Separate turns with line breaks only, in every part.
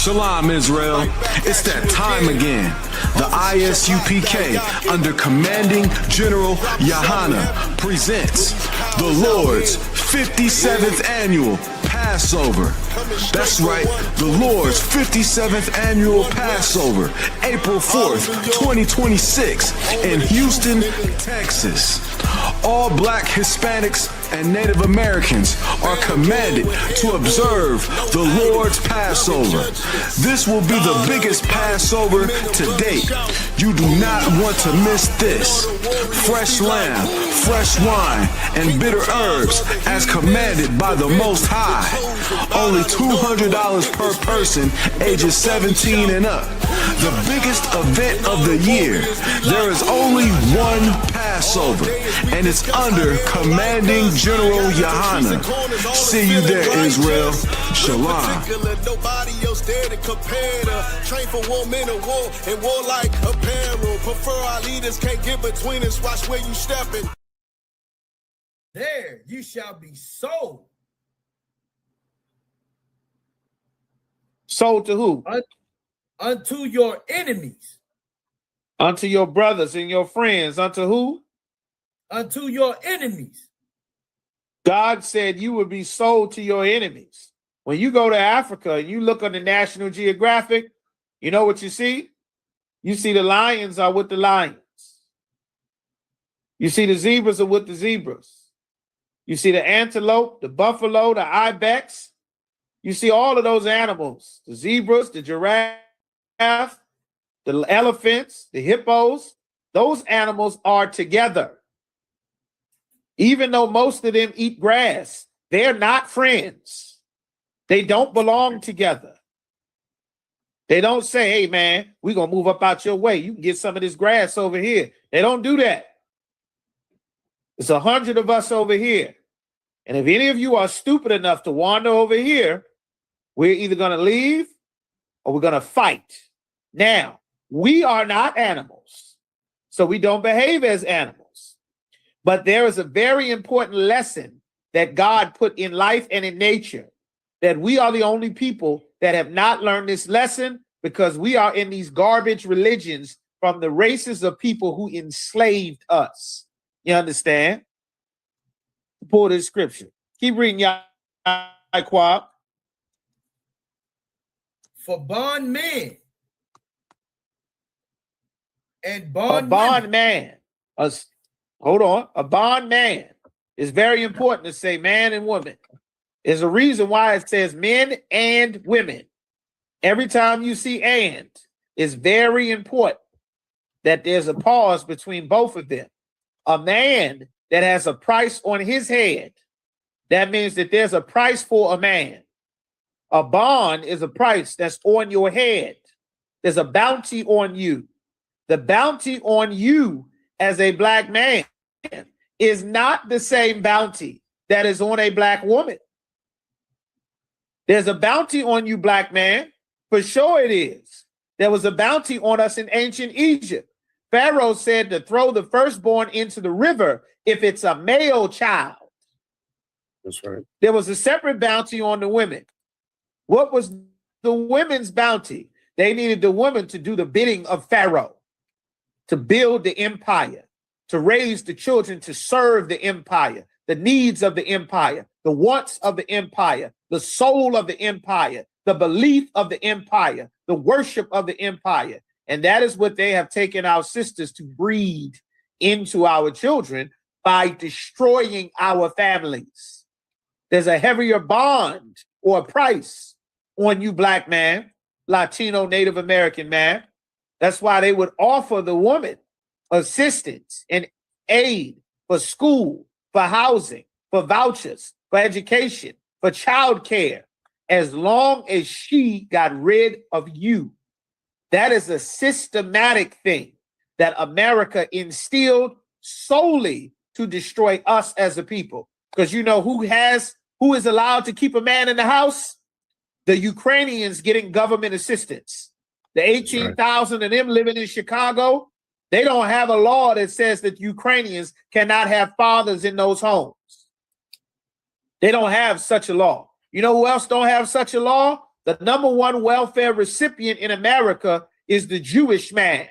Shalom, Israel. It's that time again. The I.S.U.P.K. under Commanding General Yahanna presents the Lord's 57th Annual Passover. That's right, the Lord's 57th Annual Passover, April 4th, 2026 in Houston, Texas. All Black, Hispanics, and Native Americans are commanded to observe the Lord's Passover. This will be the biggest Passover to date. You do not want to miss this. Fresh lamb, fresh wine, and bitter herbs as commanded by the Most High. Only $200 per person ages 17 and up. The biggest event of the year. There is only one Passover, and it's under Commanding General Yahanna. See you there, Israel. Shalom.
Nobody else there to compare to. Train for war, men of war, and war like apparel. Prefer our leaders, can't get between us. Watch where you stepping.
There you shall be sold.
Sold to who?
Unto your enemies.
Unto your brothers and your friends. Unto who?
Unto your enemies.
God said you would be sold to your enemies. When you go to Africa and you look on the National Geographic, you know what you see? You see the lions are with the lions. You see the zebras are with the zebras. You see the antelope, the buffalo, the ibex. You see all of those animals, the zebras, the giraffe, the elephants, the hippos. Those animals are together. Even though most of them eat grass, they're not friends. They don't belong together. They don't say, hey, man, we're going to move up out your way. You can get some of this grass over here. They don't do that. It's 100 of us over here. And if any of you are stupid enough to wander over here, we're either going to leave or we're going to fight. Now, we are not animals, so we don't behave as animals. But there is a very important lesson that God put in life and in nature, that we are the only people that have not learned this lesson because we are in these garbage religions from the races of people who enslaved us. You understand? Pull this scripture. Keep reading, I.S.U.P.K.
For bondmen and
A
bondwomen.
A bondman is very important to say man and woman. There's a reason why it says men and women. Every time you see and, it's very important that there's a pause between both of them. A man that has a price on his head, that means that there's a price for a man. A bond is a price that's on your head. There's a bounty on you. The bounty on you as a black man is not the same bounty that is on a black woman. There's a bounty on you, black man. For sure it is. There was a bounty on us in ancient Egypt. Pharaoh said to throw the firstborn into the river if it's a male child.
That's right.
There was a separate bounty on the women. What was the women's bounty? They needed the women to do the bidding of Pharaoh, to build the empire, to raise the children, to serve the empire, the needs of the empire, the wants of the empire, the soul of the empire, the belief of the empire, the worship of the empire. And that is what they have taken our sisters to breed into our children by destroying our families. There's a heavier bond or a price on you, black man, Latino, Native American man. That's why they would offer the woman assistance and aid for school, for housing, for vouchers, for education, for child care, as long as she got rid of you. That is a systematic thing that America instilled solely to destroy us as a people. Because you know who is allowed to keep a man in the house? The Ukrainians getting government assistance. The 18,000 of them living in Chicago, they don't have a law that says that Ukrainians cannot have fathers in those homes. They don't have such a law. You know who else don't have such a law? The #1 welfare recipient in America is the Jewish man,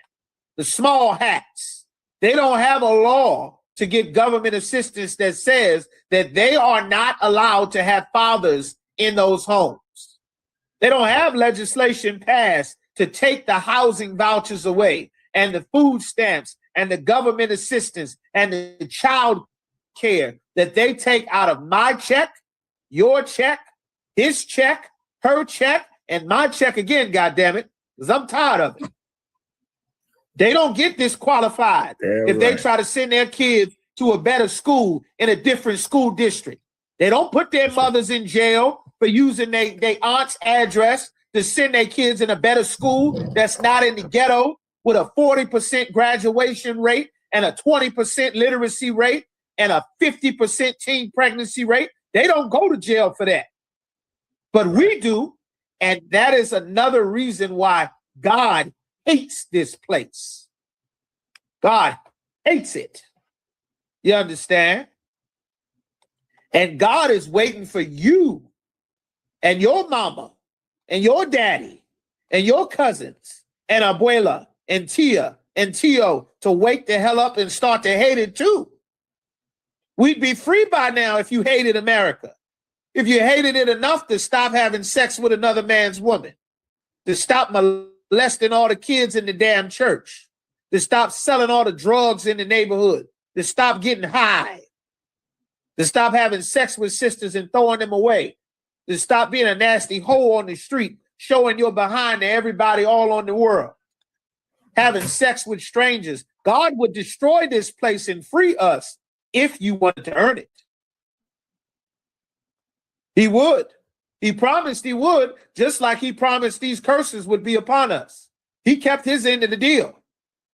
the small hats. They don't have a law to get government assistance that says that they are not allowed to have fathers in those homes. They don't have legislation passed to take the housing vouchers away and the food stamps and the government assistance and the child care that they take out of my check, your check, his check, her check, and my check again, goddammit, because I'm tired of it. They don't get disqualified if they try to send their kids to a better school in a different school district. They don't put their mothers in jail for using their aunt's address to send their kids in a better school that's not in the ghetto with a 40% graduation rate and a 20% literacy rate and a 50% teen pregnancy rate. They don't go to jail for that. But we do, and that is another reason why God hates this place. God hates it. You understand? And God is waiting for you and your mama and your daddy and your cousins and abuela and tia and tio to wake the hell up and start to hate it too. We'd be free by now if you hated America. If you hated it enough to stop having sex with another man's woman, to stop molesting all the kids in the damn church, to stop selling all the drugs in the neighborhood, to stop getting high, to stop having sex with sisters and throwing them away, to stop being a nasty hoe on the street, showing your behind to everybody all on the world, having sex with strangers. God would destroy this place and free us if you wanted to earn it. He would. He promised he would, just like he promised these curses would be upon us. He kept his end of the deal.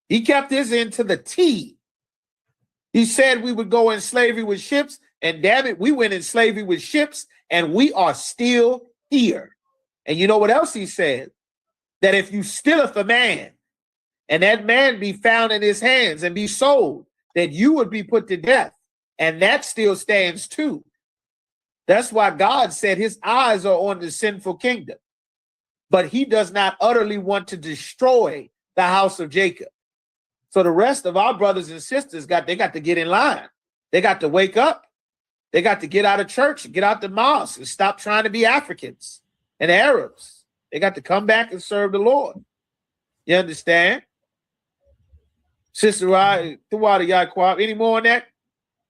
He kept his end to the T. He said we would go in slavery with ships, and damn it, we went in slavery with ships, and we are still here. And you know what else he said? That if you stealeth a man, and that man be found in his hands and be sold, that you would be put to death. And that still stands too. That's why God said his eyes are on the sinful kingdom, but he does not utterly want to destroy the house of Jacob. So the rest of our brothers and sisters got to get in line. They got to wake up. They got to get out of church and get out the mosque and stop trying to be Africans and Arabs. They got to come back and serve the Lord. You understand? Sister, any more on that?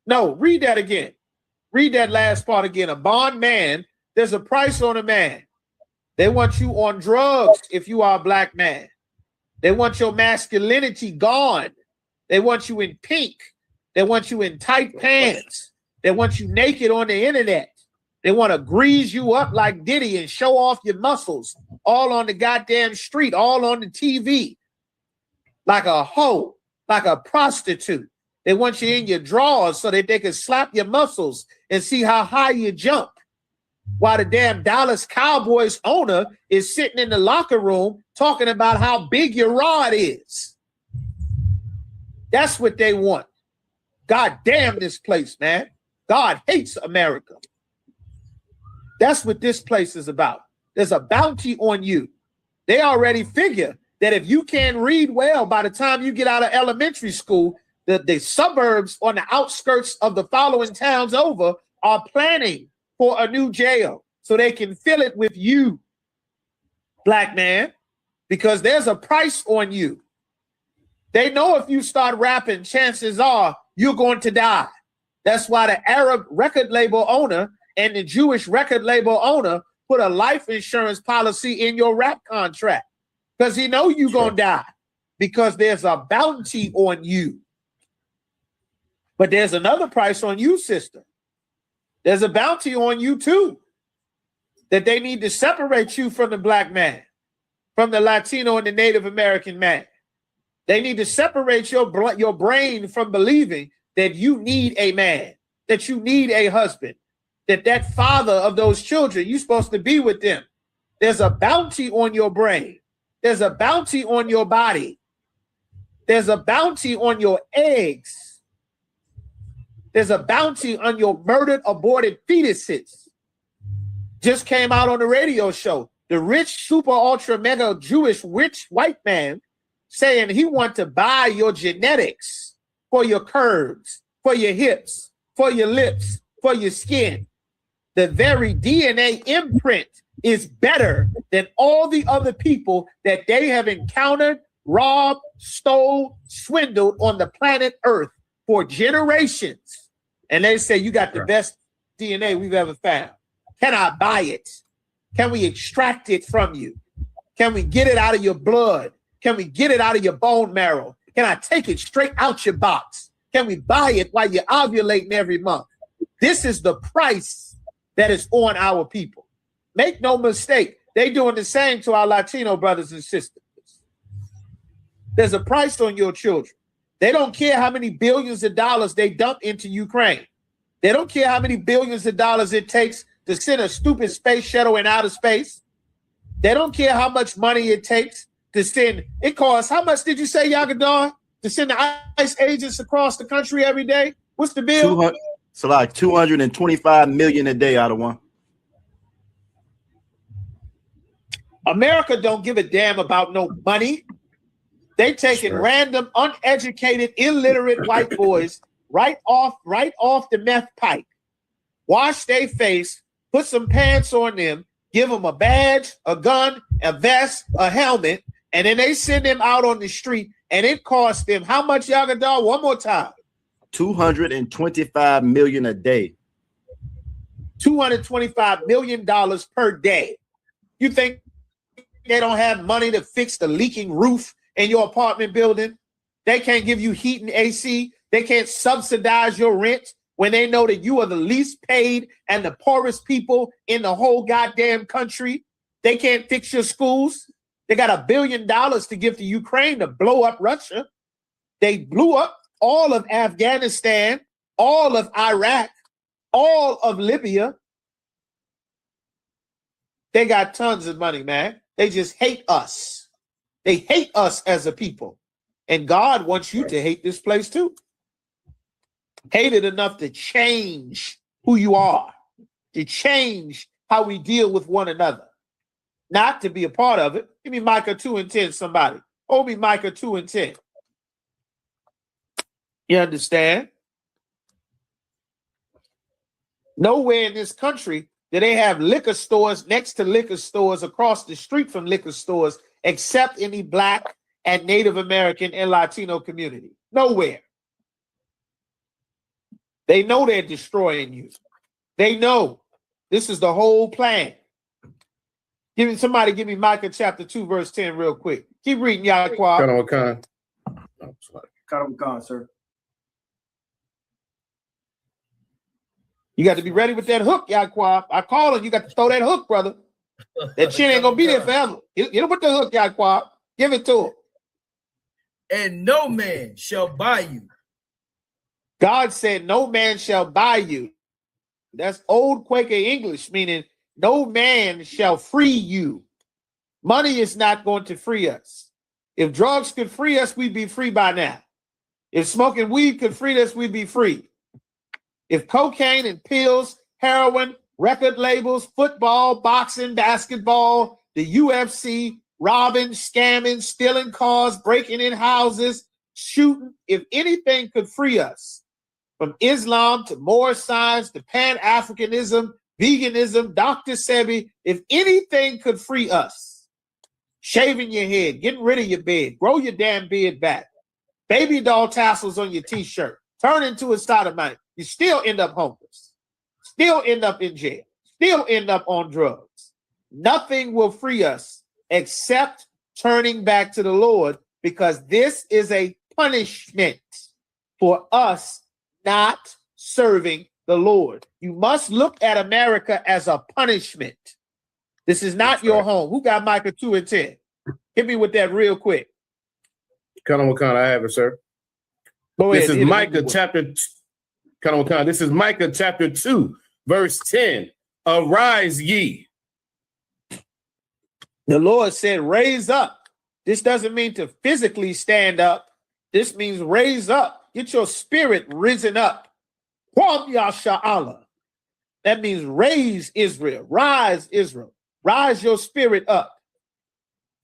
No, read that again. Read that last part again. A bondman, there's a price on a man. They want you on drugs if you are a black man. They want your masculinity gone. They want you in pink. They want you in tight pants. They want you naked on the internet. They want to grease you up like Diddy and show off your muscles all on the goddamn street, all on the TV, like a hoe, like a prostitute. They want you in your drawers so that they can slap your muscles and see how high you jump. While the damn Dallas Cowboys owner is sitting in the locker room talking about how big your rod is. That's what they want. God damn this place, man. God hates America. That's what this place is about. There's a bounty on you. They already figure that if you can't read well by the time you get out of elementary school, the suburbs on the outskirts of the following towns over are planning for a new jail so they can fill it with you, black man, because there's a price on you. They know if you start rapping, chances are you're going to die. That's why the Arab record label owner and the Jewish record label owner put a life insurance policy in your rap contract, because he know you're going to die, because there's a bounty on you. But there's another price on you, sister. There's a bounty on you too, that they need to separate you from the black man, from the Latino and the Native American man. They need to separate your brain from believing that you need a man, that you need a husband, that father of those children, you're supposed to be with them. There's a bounty on your brain. There's a bounty on your body. There's a bounty on your eggs. There's a bounty on your murdered, aborted fetuses. Just came out on the radio show. the rich, super, ultra, mega Jewish rich white man saying he want to buy your genetics for your curves, for your hips, for your lips, for your skin. The very DNA imprint is better than all the other people that they have encountered, robbed, stole, swindled on the planet Earth for generations. And they say, you got the best DNA we've ever found. Can I buy it? Can we extract it from you? Can we get it out of your blood? Can we get it out of your bone marrow? Can I take it straight out your box? Can we buy it while you're ovulating every month? This is the price that is on our people. Make no mistake, they doing the same to our Latino brothers and sisters. There's a price on your children. They don't care how many billions of dollars they dump into Ukraine. They don't care how many billions of dollars it takes to send a stupid space shuttle in outer space. They don't care how much money it takes to send. It costs, how much did you say, Yagadar, to send the ICE agents across the country every day? What's the bill?
So like 225 million a day out of one.
America don't give a damn about no money. They taking random, uneducated, illiterate white boys right off the meth pipe, wash their face, put some pants on them, give them a badge, a gun, a vest, a helmet, and then they send them out on the street, and it costs them how much, Yagadar? One more time.
225 million a day.
$225 million per day. You think they don't have money to fix the leaking roof in your apartment building? They can't give you heat and AC. They can't subsidize your rent when they know that you are the least paid and the poorest people in the whole goddamn country. They can't fix your schools. They got $1 billion to give to Ukraine to blow up Russia. They blew up all of Afghanistan, all of Iraq, all of Libya. They got tons of money, man. They just hate us. They hate us as a people. And God wants you to hate this place too. Hate it enough to change who you are, to change how we deal with one another, not to be a part of it. Give me Micah 2:10, somebody. Hold me Micah 2:10. You understand? Nowhere in this country do they have liquor stores next to liquor stores across the street from liquor stores, except in the Black and Native American and Latino community. Nowhere. They know they're destroying you. They know this is the whole plan. Somebody give me Micah chapter 2, verse 10 real quick. Keep reading, Yaquab.
Khan, sir.
You got to be ready with that hook, Yaquab. I call him. You got to throw that hook, brother. That chin ain't going to be there forever. You know what the hook, Yaquab. Give it to him.
And no man shall buy you.
God said, no man shall buy you. That's old Quaker English, meaning no man shall free you. Money is not going to free us. If drugs could free us, we'd be free by now. If smoking weed could free us, we'd be free. If cocaine and pills, heroin, record labels, football, boxing, basketball, the UFC, robbing, scamming, stealing cars, breaking in houses, shooting, if anything could free us from Islam to Moorish science to Pan-Africanism, veganism, Dr. Sebi, if anything could free us, shaving your head, getting rid of your beard, grow your damn beard back, baby doll tassels on your t-shirt, turn into a sodomite, you still end up homeless, still end up in jail, still end up on drugs. Nothing will free us except turning back to the Lord, because this is a punishment for us not serving the Lord. You must look at America as a punishment. This is not your home. Who got Micah 2:10? Hit me with that real quick.
Khan, I have it, sir.
Go ahead.
This is Micah chapter. Khan, this is Micah chapter 2, verse 10. Arise ye.
The Lord said, raise up. This doesn't mean to physically stand up. This means raise up. Get your spirit risen up. That means raise Israel. Rise, Israel. rise your spirit up.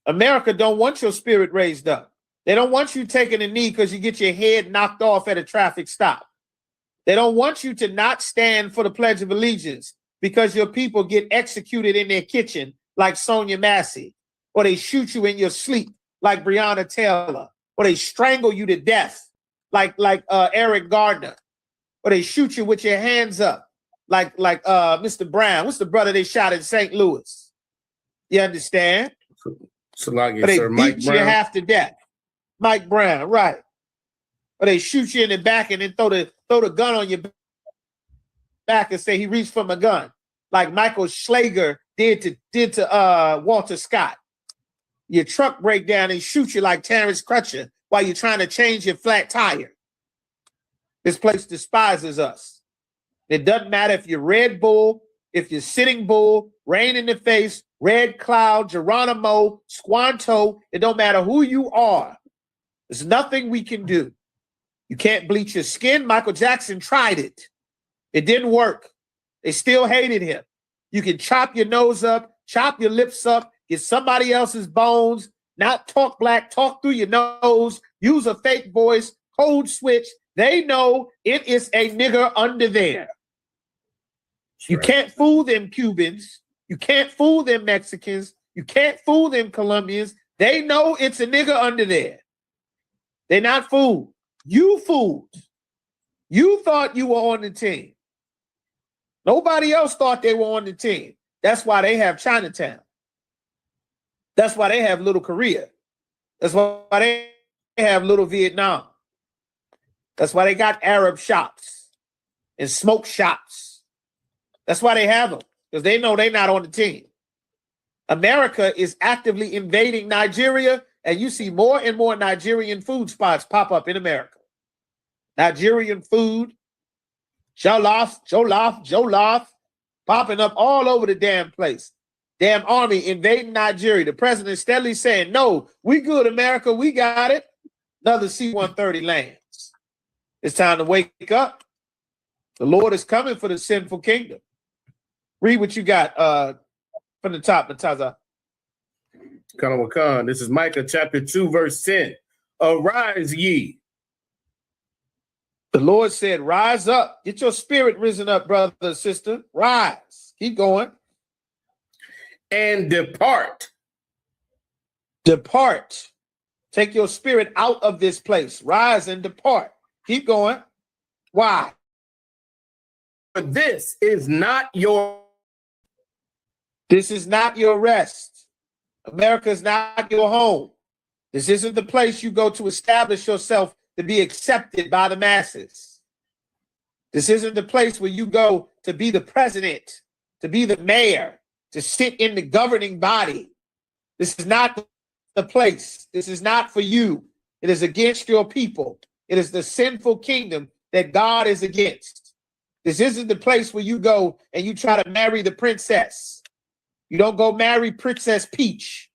America don't want your spirit raised up. They don't want you taking a knee because you get your head knocked off at a traffic stop. They don't want you to not stand for the Pledge of Allegiance because your people get executed in their kitchen like Sonia Massey, or they shoot you in your sleep like Breonna Taylor, or they strangle you to death like Eric Gardner, or they shoot you with your hands up like Mr. Brown. What's the brother they shot in St. Louis? You understand?
Salakia,
Or they
sir,
beat
Mike
you
Brown.
half to death. Mike Brown, right. Or they shoot you in the back and then throw the gun on your back and say he reached for my gun, like Michael Schlager did to Walter Scott. Your truck break down and shoot you like Terrence Crutcher while you're trying to change your flat tire. This place despises us. It doesn't matter if you're Red Bull, if you're Sitting Bull, Rain in the Face, Red Cloud, Geronimo, Squanto. It don't matter who you are. There's nothing we can do. You can't bleach your skin. Michael Jackson tried it. It didn't work. They still hated him. You can chop your nose up, chop your lips up, get somebody else's bones, not talk black, talk through your nose, use a fake voice, code switch. They know it is a nigger under there. You can't fool them Cubans. You can't fool them Mexicans. You can't fool them Colombians. They know it's a nigger under there. They're not fooled. You fooled. You thought you were on the team. Nobody else thought they were on the team. That's why they have Chinatown. That's why they have Little Korea. That's why they have Little Vietnam. That's why they got Arab shops and smoke shops. That's why they have them, because they know they're not on the team. America is actively invading Nigeria, and you see more and more Nigerian food spots pop up in America. Nigerian food, jollof, popping up all over the damn place. Damn army invading Nigeria. The president steadily saying, no, we good, America, we got it. Another C-130 lands. It's time to wake up. The Lord is coming for the sinful kingdom. Read what you got from the top, Nataza.
Khan. This is Micah chapter 2, verse 10. Arise ye.
The Lord said, rise up. Get your spirit risen up, brother and sister. Rise. Keep going.
And depart.
Depart. Take your spirit out of this place. Rise and depart. Keep going. Why?
For this is not your...
This is not your rest. America is not your home. This isn't the place you go to establish yourself to be accepted by the masses. This isn't the place where you go to be the president, to be the mayor, to sit in the governing body. This is not the place. This is not for you. It is against your people. It is the sinful kingdom that God is against. This isn't the place where you go and you try to marry the princess. You don't go marry Princess Peach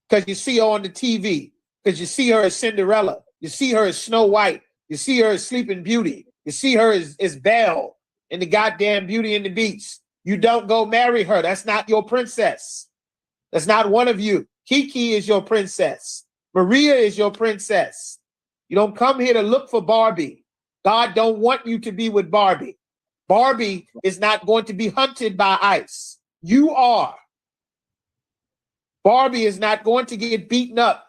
because you see her on the TV, because you see her as Cinderella. You see her as Snow White. You see her as Sleeping Beauty. You see her as Belle in the goddamn Beauty and the Beast. You don't go marry her. That's not your princess. That's not one of you. Kiki is your princess. Maria is your princess. You don't come here to look for Barbie. God don't want you to be with Barbie. Barbie is not going to be hunted by ICE. You are. Barbie is not going to get beaten up,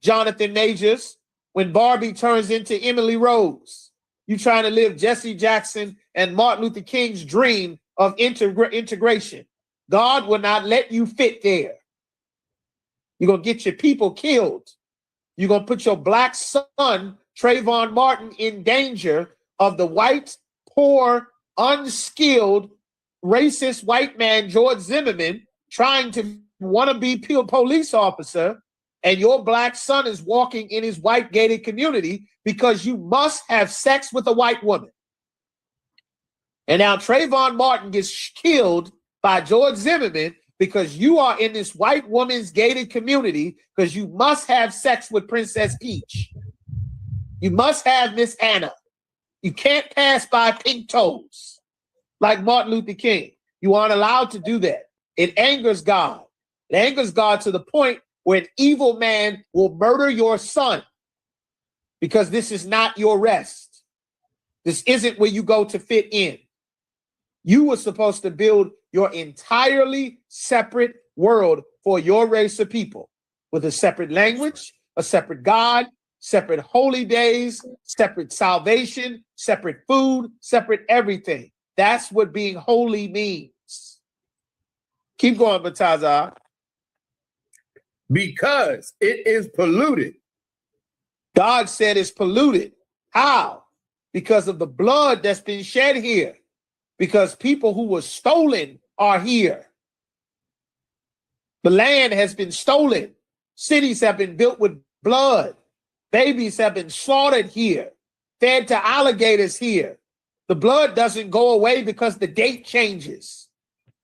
Jonathan Majors, when Barbie turns into Emily Rose. You trying to live Jesse Jackson and Martin Luther King's dream of integration. God will not let you fit there. You're going to get your people killed. You're going to put your black son, Trayvon Martin, in danger of the white, poor, unskilled, racist white man, George Zimmerman, trying to want to be a police officer, and your black son is walking in his white gated community because you must have sex with a white woman. And now Trayvon Martin gets killed by George Zimmerman because you are in this white woman's gated community because you must have sex with Princess Peach. You must have Miss Anna. You can't pass by pink toes like Martin Luther King. You aren't allowed to do that. It angers God. It angers God to the point where an evil man will murder your son because this is not your rest. This isn't where you go to fit in. You were supposed to build your entirely separate world for your race of people with a separate language, a separate God, separate holy days, separate salvation, separate food, separate everything. That's what being holy means. Keep going, Batazar.
Because it is polluted.
God said it's polluted. How? Because of the blood that's been shed here. Because people who were stolen are here. The land has been stolen. Cities have been built with blood. Babies have been slaughtered here, fed to alligators here. The blood doesn't go away because the date changes.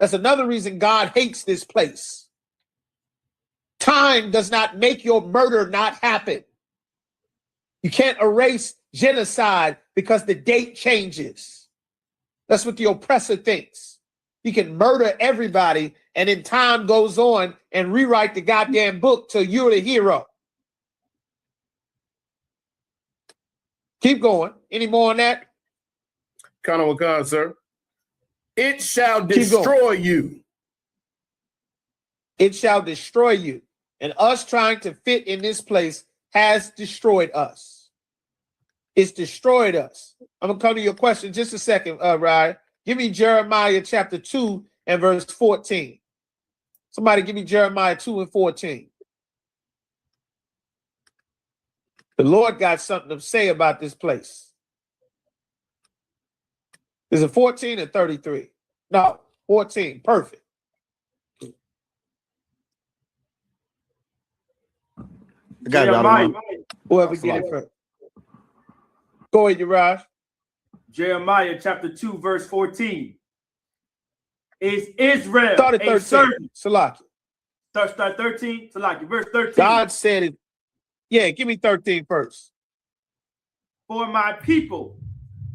That's another reason God hates this place. Time does not make your murder not happen. You can't erase genocide because the date changes. That's what the oppressor thinks. He can murder everybody, and then time goes on and rewrite the goddamn book till you're the hero. Keep going. Any more on that?
Wakan, sir. It shall destroy you.
It shall destroy you. And us trying to fit in this place has destroyed us. It's destroyed us. I'm going to come to your question in just a second, Ryan. Give me Jeremiah chapter 2 and verse 14. Somebody give me Jeremiah 2 and 14. The Lord got something to say about this place. Is it 14 or 33? No, 14. Perfect.
I got it, Jeremiah.
Whoever get it first. Go ahead, Uriah.
Jeremiah chapter 2, verse 14. Is Israel
Start at 13.
a servant?
Salaki.
Start 13. Salaki. Verse 13.
God said it. Yeah, give me 13 first.
For my people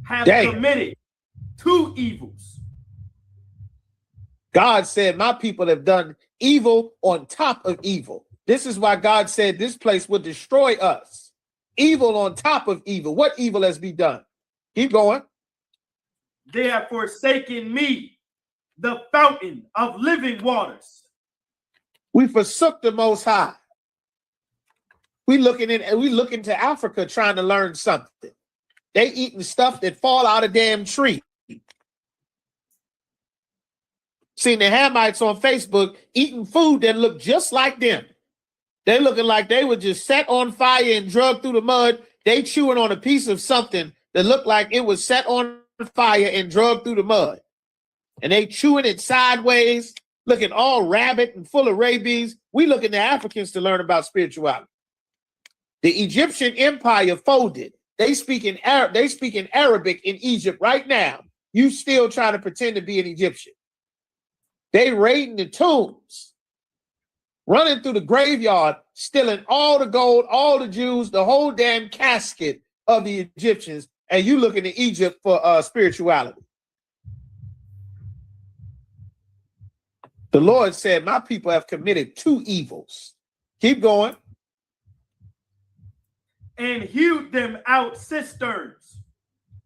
have
Damn.
committed two evils.
God said my people have done evil on top of evil. This is why God said this place will destroy us. Evil on top of evil. What evil has been done? Keep going.
They have forsaken me, the fountain of living waters.
We forsook the Most High. We looking to Africa trying to learn something. They eating stuff that fall out of damn tree. Seen the Hamites on Facebook eating food that look just like them. They looking like they were just set on fire and drugged through the mud. They chewing on a piece of something that looked like it was set on fire and drugged through the mud. And they chewing it sideways, looking all rabid and full of rabies. We looking to Africans to learn about spirituality. The Egyptian empire folded. They speak in Arabic in Egypt right now. You still trying to pretend to be an Egyptian. They raiding the tombs, running through the graveyard, stealing all the gold, all the Jews, the whole damn casket of the Egyptians, and you looking to Egypt for spirituality. The Lord said, my people have committed two evils. Keep going.
And hewed them out cisterns.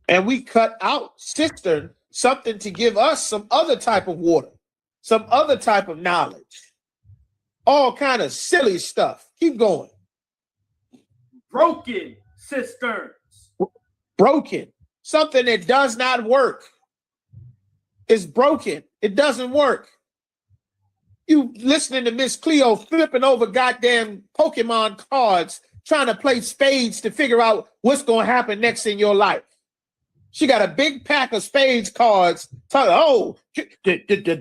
And we cut out cistern, something to give us some other type of water, some other type of knowledge. All kind of silly stuff. Keep going.
Broken cisterns.
Broken. Something that does not work. It's broken. It doesn't work. You listening to Miss Cleo flipping over goddamn Pokemon cards, trying to play spades to figure out what's going to happen next in your life. She got a big pack of spades cards. The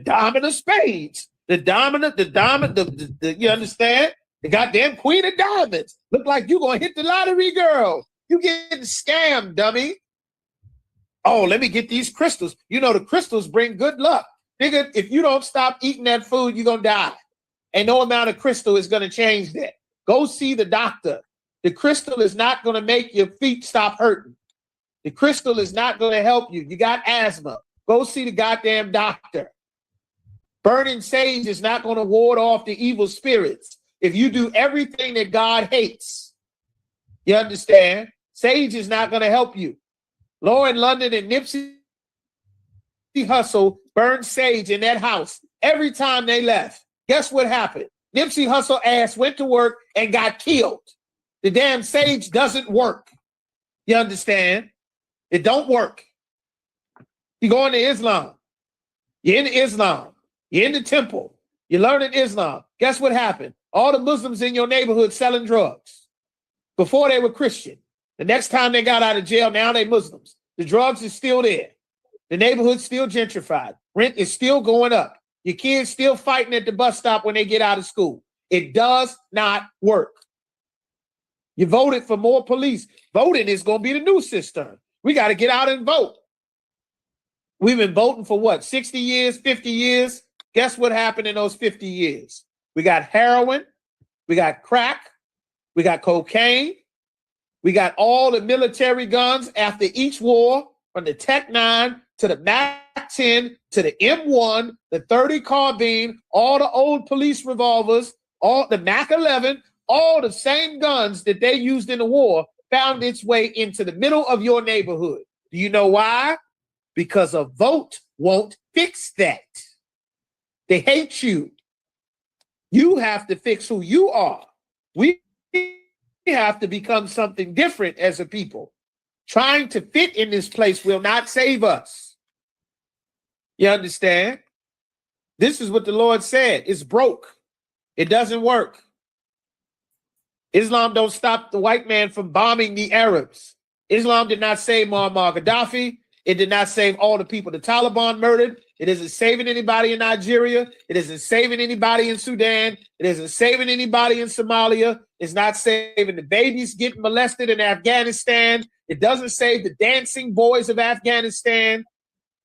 diamond of spades. The diamond, you understand? The goddamn queen of diamonds. Look like you going to hit the lottery, girl. You getting scammed, dummy. Oh, let me get these crystals. You know, the crystals bring good luck. Nigga, if you don't stop eating that food, you're going to die. And no amount of crystal is going to change that. Go see the doctor. The crystal is not going to make your feet stop hurting. The crystal is not going to help you. You got asthma. Go see the goddamn doctor. Burning sage is not going to ward off the evil spirits. If you do everything that God hates, you understand? Sage is not going to help you. Lauren London and Nipsey Hussle burned sage in that house every time they left. Guess what happened? Nipsey Hussle ass went to work and got killed. The damn sage doesn't work. You understand? It don't work. You go into Islam. You're in Islam. You're in the temple. You're learning Islam. Guess what happened? All the Muslims in your neighborhood selling drugs. Before they were Christian. The next time they got out of jail, now they Muslims. The drugs is still there. The neighborhood's still gentrified. Rent is still going up. Your kids still fighting at the bus stop when they get out of school. It does not work. You voted for more police. Voting is going to be the new system. We got to get out and vote. We've been voting for what, 60 years, 50 years? Guess what happened in those 50 years? We got heroin, we got crack, we got cocaine, we got all the military guns after each war, from the Tech 9 to the Mac 10 to the M1, the 30 carbine, all the old police revolvers, all the Mac 11, all the same guns that they used in the war found its way into the middle of your neighborhood. Do you know why? Because a vote won't fix that. They hate you. You have to fix who you are. We have to become something different as a people. Trying to fit in this place will not save us. You understand? This is what the Lord said. It's broke. It doesn't work. Islam don't stop the white man from bombing the Arabs. Islam did not save Muammar Gaddafi. It did not save all the people the Taliban murdered. It isn't saving anybody in Nigeria. It isn't saving anybody in Sudan. It isn't saving anybody in Somalia. It's not saving the babies getting molested in Afghanistan. It doesn't save the dancing boys of Afghanistan.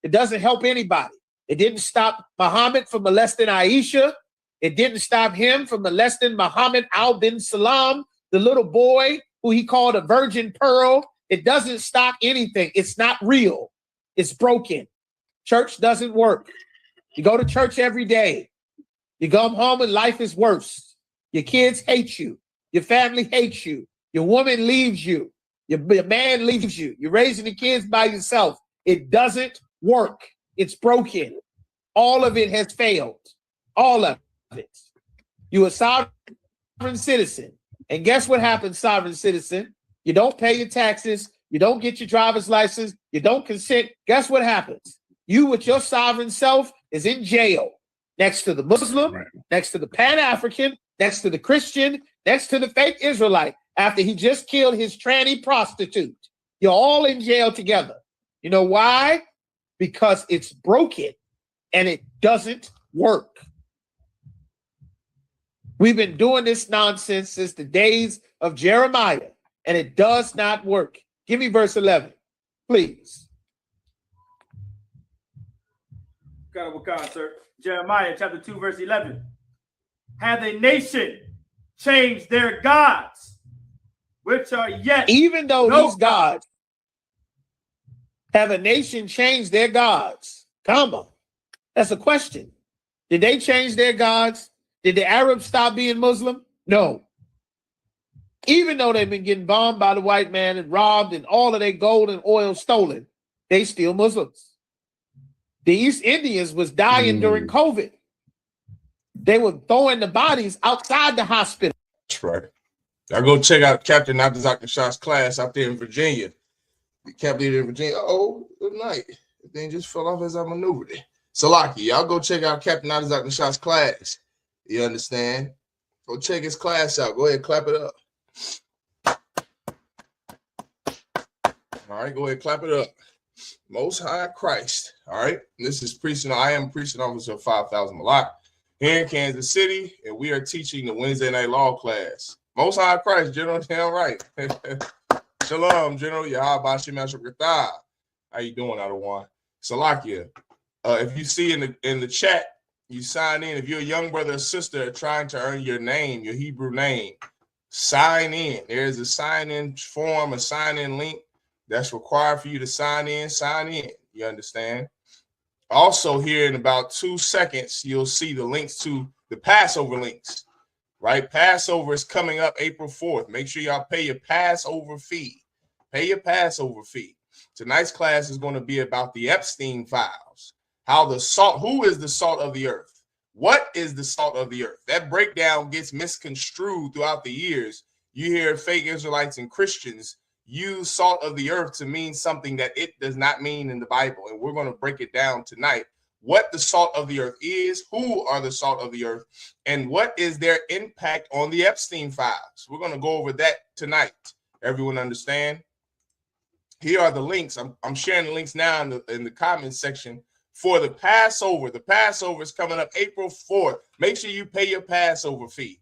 It doesn't help anybody. It didn't stop Muhammad from molesting Aisha. It didn't stop him from molesting Muhammad al-Bin Salam, the little boy who he called a virgin pearl. It doesn't stop anything. It's not real. It's broken. Church doesn't work. You go to church every day. You come home and life is worse. Your kids hate you. Your family hates you. Your woman leaves you. Your man leaves you. You're raising the kids by yourself. It doesn't work. It's broken. All of it has failed. All of it. You're a sovereign citizen. And guess what happens, sovereign citizen? You don't pay your taxes. You don't get your driver's license. You don't consent. Guess what happens? You with your sovereign self is in jail next to the Muslim, next to the Pan-African, next to the Christian, next to the fake Israelite after he just killed his tranny prostitute. You're all in jail together. You know why? Because it's broken and it doesn't work. We've been doing this nonsense since the days of Jeremiah, and it does not work. Give me verse 11, please.
Sir. Jeremiah chapter 2, verse 11. Have a nation changed their gods, which are yet
even though
no
these gods have a nation changed their gods? Come on. That's a question. Did they change their gods? Did the Arabs stop being Muslim? No. Even though they've been getting bombed by the white man and robbed and all of their gold and oil stolen, they still Muslims. The East Indians was dying during COVID. They were throwing the bodies outside the hospital.
That's right. I go check out Captain Abdul Shah's class out there in Virginia. The captain in Virginia. Oh, good night. The thing just fell off as I maneuvered it. Salaki, y'all go check out Captain Abdul Shah's class. You understand? Go check his class out. Go ahead, clap it up. All right, go ahead, clap it up. Most High Christ. All right. This is preaching. I am preaching officer of 5,000 Malak here in Kansas City, and we are teaching the Wednesday night law class. Most High Christ, General, damn right. Shalom, General. How you doing, Adawan? Salakia. If you see in the chat, you sign in. If you're a young brother or sister trying to earn your name, your Hebrew name, sign in. There's a sign-in form, a sign-in link that's required for you to sign in. You understand? Also, here in about 2 seconds, you'll see the links to the Passover links, right? Passover is coming up April 4th. Make sure y'all pay your Passover fee. Pay your Passover fee. Tonight's class is going to be about the Epstein files. How the salt, who is the salt of the earth? What is the salt of the earth? That breakdown gets misconstrued throughout the years. You hear fake Israelites and Christians use salt of the earth to mean something that it does not mean in the Bible. And we're going to break it down tonight. What the salt of the earth is, who are the salt of the earth, and what is their impact on the Epstein files. We're going to go over that tonight. Everyone understand? Here are the links. I'm sharing the links now in the comments section for the Passover. The Passover is coming up April 4th. Make sure you pay your Passover fee.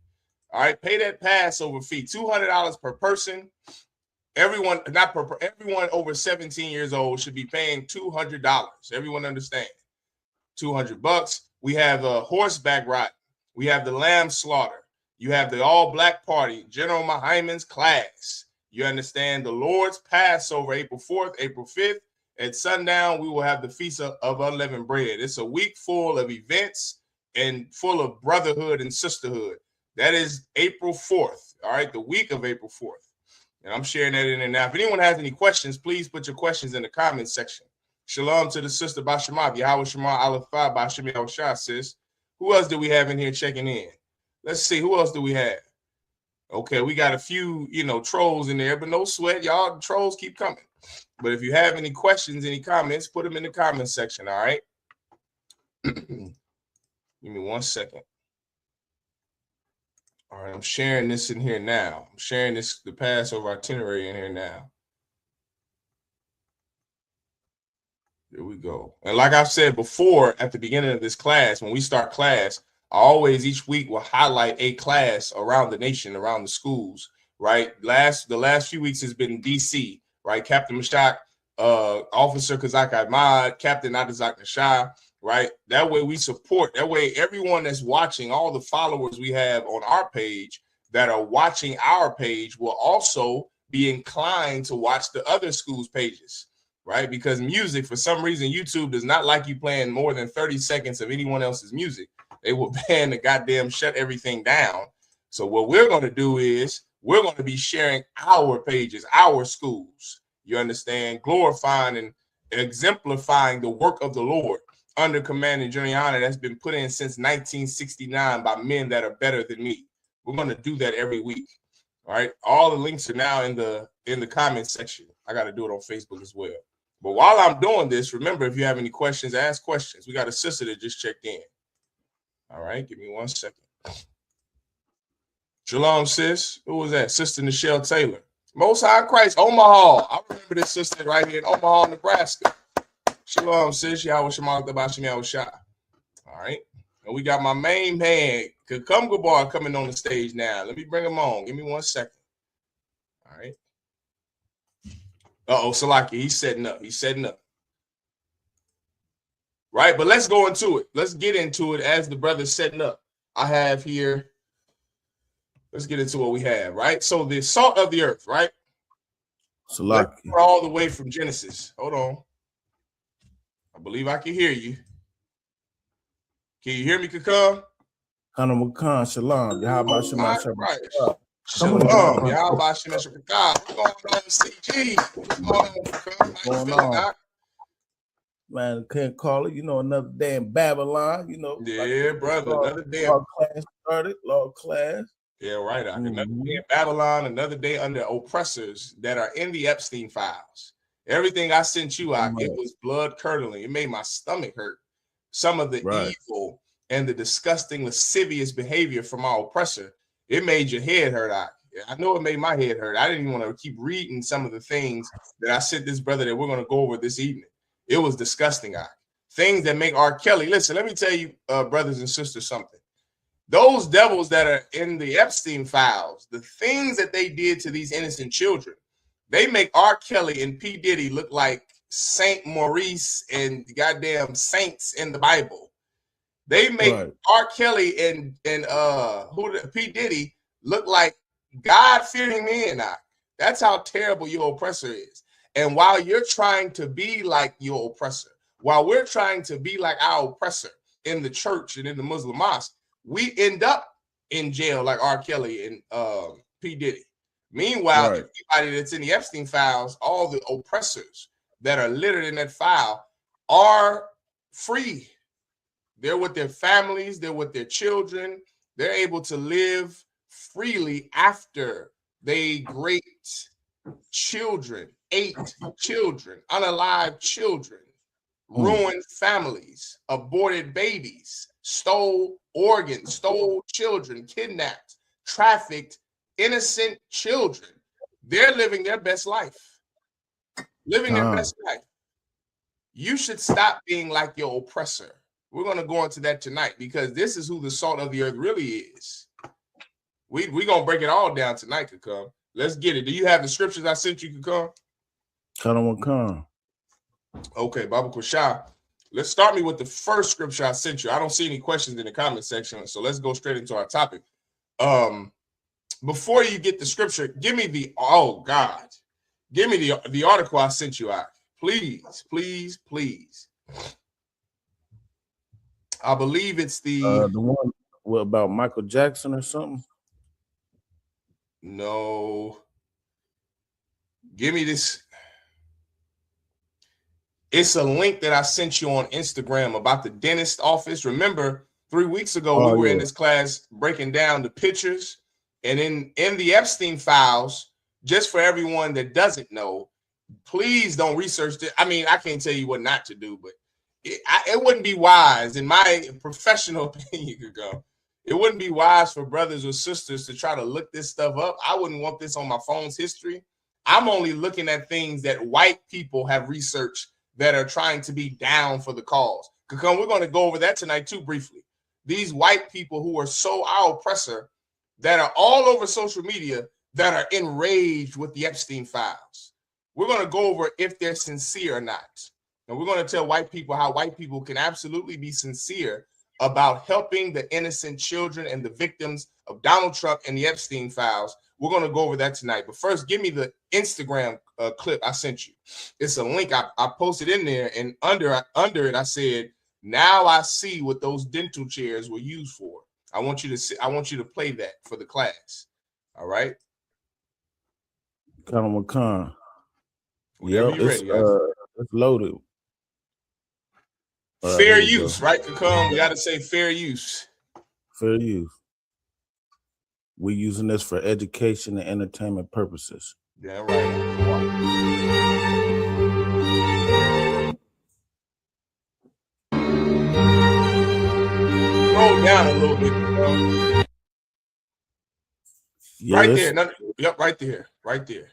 All right, pay that Passover fee, $200 per person. Everyone over 17 years old should be paying $200. Everyone understand? $200. We have a horseback ride. We have the lamb slaughter. You have the all-black party, General Mahaiman's class. You understand? The Lord's Passover, April 4th, April 5th. At sundown, we will have the Feast of Unleavened Bread. It's a week full of events and full of brotherhood and sisterhood. That is April 4th, all right, the week of April 4th. And I'm sharing that in there now. If anyone has any questions, please put your questions in the comments section. Shalom to the sister Bashamav. Yahweh Shema Alafah Bashami Oshah, sis. Who else do we have in here checking in? Let's see. Who else do we have? Okay, we got a few, trolls in there, but no sweat. Y'all, the trolls keep coming. But if you have any questions, any comments, put them in the comments section, all right? Give me 1 second. All right, I'm sharing this in here now. I'm sharing the Passover itinerary in here now. There we go. And like I've said before, at the beginning of this class, when we start class, I always each week will highlight a class around the nation, around the schools, right? The last few weeks has been DC, right? Captain Mashak, Officer Kazak Ahmad, Captain Adazak Nashah, right? That way we support, that way everyone that's watching, all the followers we have on our page that are watching our page will also be inclined to watch the other schools' pages, right? Because music, for some reason, YouTube does not like you playing more than 30 seconds of anyone else's music. They will ban the goddamn shut everything down. So what we're going to do is we're going to be sharing our pages, our schools, you understand, glorifying and exemplifying the work of the Lord under command and General Yahanna that's been put in since 1969 by men that are better than me. We're going to do that every week. All right. All the links are now in the comments section. I got to do it on Facebook as well. But while I'm doing this, remember, if you have any questions, ask questions. We got a sister that just checked in. All right. Give me 1 second. Shalom, sis. Who was that? Sister Nichelle Taylor. Most High Christ, Omaha. I remember this sister right here in Omaha, Nebraska. Shalom, sis. Yahweh Shema Tabashim Yahweh Shah. All right. And we got my main man, Kakum Gabar, coming on the stage now. Let me bring him on. Give me 1 second. All right. Uh-oh, Salaki. He's setting up. He's setting up. Right. But let's go into it. Let's get into it as the brother's setting up. I have here. Let's get into what we have. Right. So the salt of the earth. Right.
Salaki.
We're all the way from Genesis. Hold on. I believe I can hear you. Can you hear me, Kakam?
Hanam Khan, Shalom. Yahweh Shema Shabbat.
Shalom. Yahweh Shema Shabbat. What's going on, CG? What's going on, Kakam? How you feeling, Doc?
Man, can't call it. Another day in Babylon.
Yeah, brother. Another day. Law
class started. Law class.
Yeah, right. Another day in Babylon. Another day under oppressors that are in the Epstein files. Everything I sent you out, it was blood curdling. It made my stomach hurt. Some of the evil and the disgusting, lascivious behavior from our oppressor, it made your head hurt. I know it made my head hurt. I didn't even want to keep reading some of the things that I sent this brother that we're going to go over this evening. It was disgusting. Things that make R. Kelly. Listen, let me tell you, brothers and sisters, something. Those devils that are in the Epstein files, the things that they did to these innocent children, they make R. Kelly and P. Diddy look like Saint Maurice and goddamn saints in the Bible. They make R. Kelly and P. Diddy look like God-fearing men. That's how terrible your oppressor is. And while you're trying to be like your oppressor, while we're trying to be like our oppressor in the church and in the Muslim mosque, we end up in jail like R. Kelly and P. Diddy. Meanwhile,
Right.
everybody that's in the Epstein files, all the oppressors that are littered in that file are free. They're with their families, they're with their children, they're able to live freely after they raped children, 8 children, unalived children, ruined families, aborted babies, stole organs, stole children, kidnapped, trafficked innocent children. They're living their best life. Living their best life. You should stop being like your oppressor. We're going to go into that tonight because this is who the salt of the earth really is. We're going to break it all down tonight, Kakam. Let's get it. Do you have the scriptures I sent you, Kakam?
Come.
Okay, Baba Kushah. Let's start me with the first scripture I sent you. I don't see any questions in the comment section, so let's go straight into our topic. Before you get the scripture, give me the give me the article I sent you out. Please, please, please. I believe it's the
one about Michael Jackson or something.
No. Give me this. It's a link that I sent you on Instagram about the dentist office. Remember, 3 weeks ago, we were in this class breaking down the pictures. And in the Epstein files, just for everyone that doesn't know, please don't research this. I mean, I can't tell you what not to do, but it wouldn't be wise, in my professional opinion, it wouldn't be wise for brothers or sisters to try to look this stuff up. I wouldn't want this on my phone's history. I'm only looking at things that white people have researched that are trying to be down for the cause. We're going to go over that tonight too briefly. These white people who are so our oppressor that are all over social media that are enraged with the Epstein files. We're going to go over if they're sincere or not. And we're going to tell white people how white people can absolutely be sincere about helping the innocent children and the victims of Donald Trump and the Epstein files. We're going to go over that tonight. But first, give me the Instagram clip I sent you. It's a link I posted in there, and under it, I said, now I see what those dental chairs were used for. I want you to see, I want you to play that for the class. All right.
Khan.
Whenever you're ready.
It's loaded.
Fair use, right? We got to say fair use.
Fair use. We're using this for education and entertainment purposes.
Yeah, right. Roll down a little bit. Right there. Yep, right there. Right there.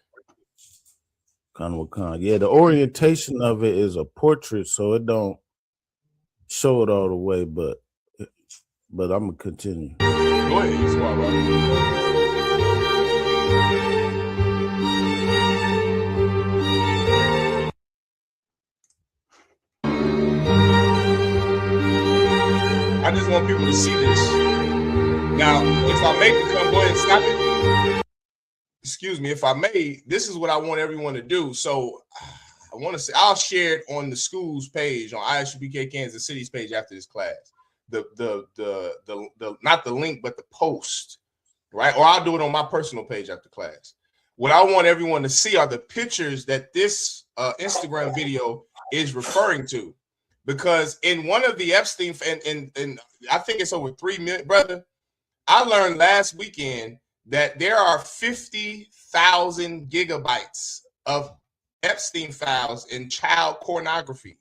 Khan. Yeah, the orientation of it is a portrait, so it don't show it all the way, but I'm gonna continue.
Go ahead, you swallow. I just want people to see this. Now, if I make it come, go ahead and stop it. Excuse me, if I may, this is what I want everyone to do. So I want to say I'll share it on the school's page, on I.S.U.P.K. Kansas City's page after this class. The not the link, but the post, right? Or I'll do it on my personal page after class. What I want everyone to see are the pictures that this Instagram video is referring to, because in one of the Epstein and I think it's over 3 million, brother. I learned last weekend that there are 50,000 gigabytes of Epstein files in child pornography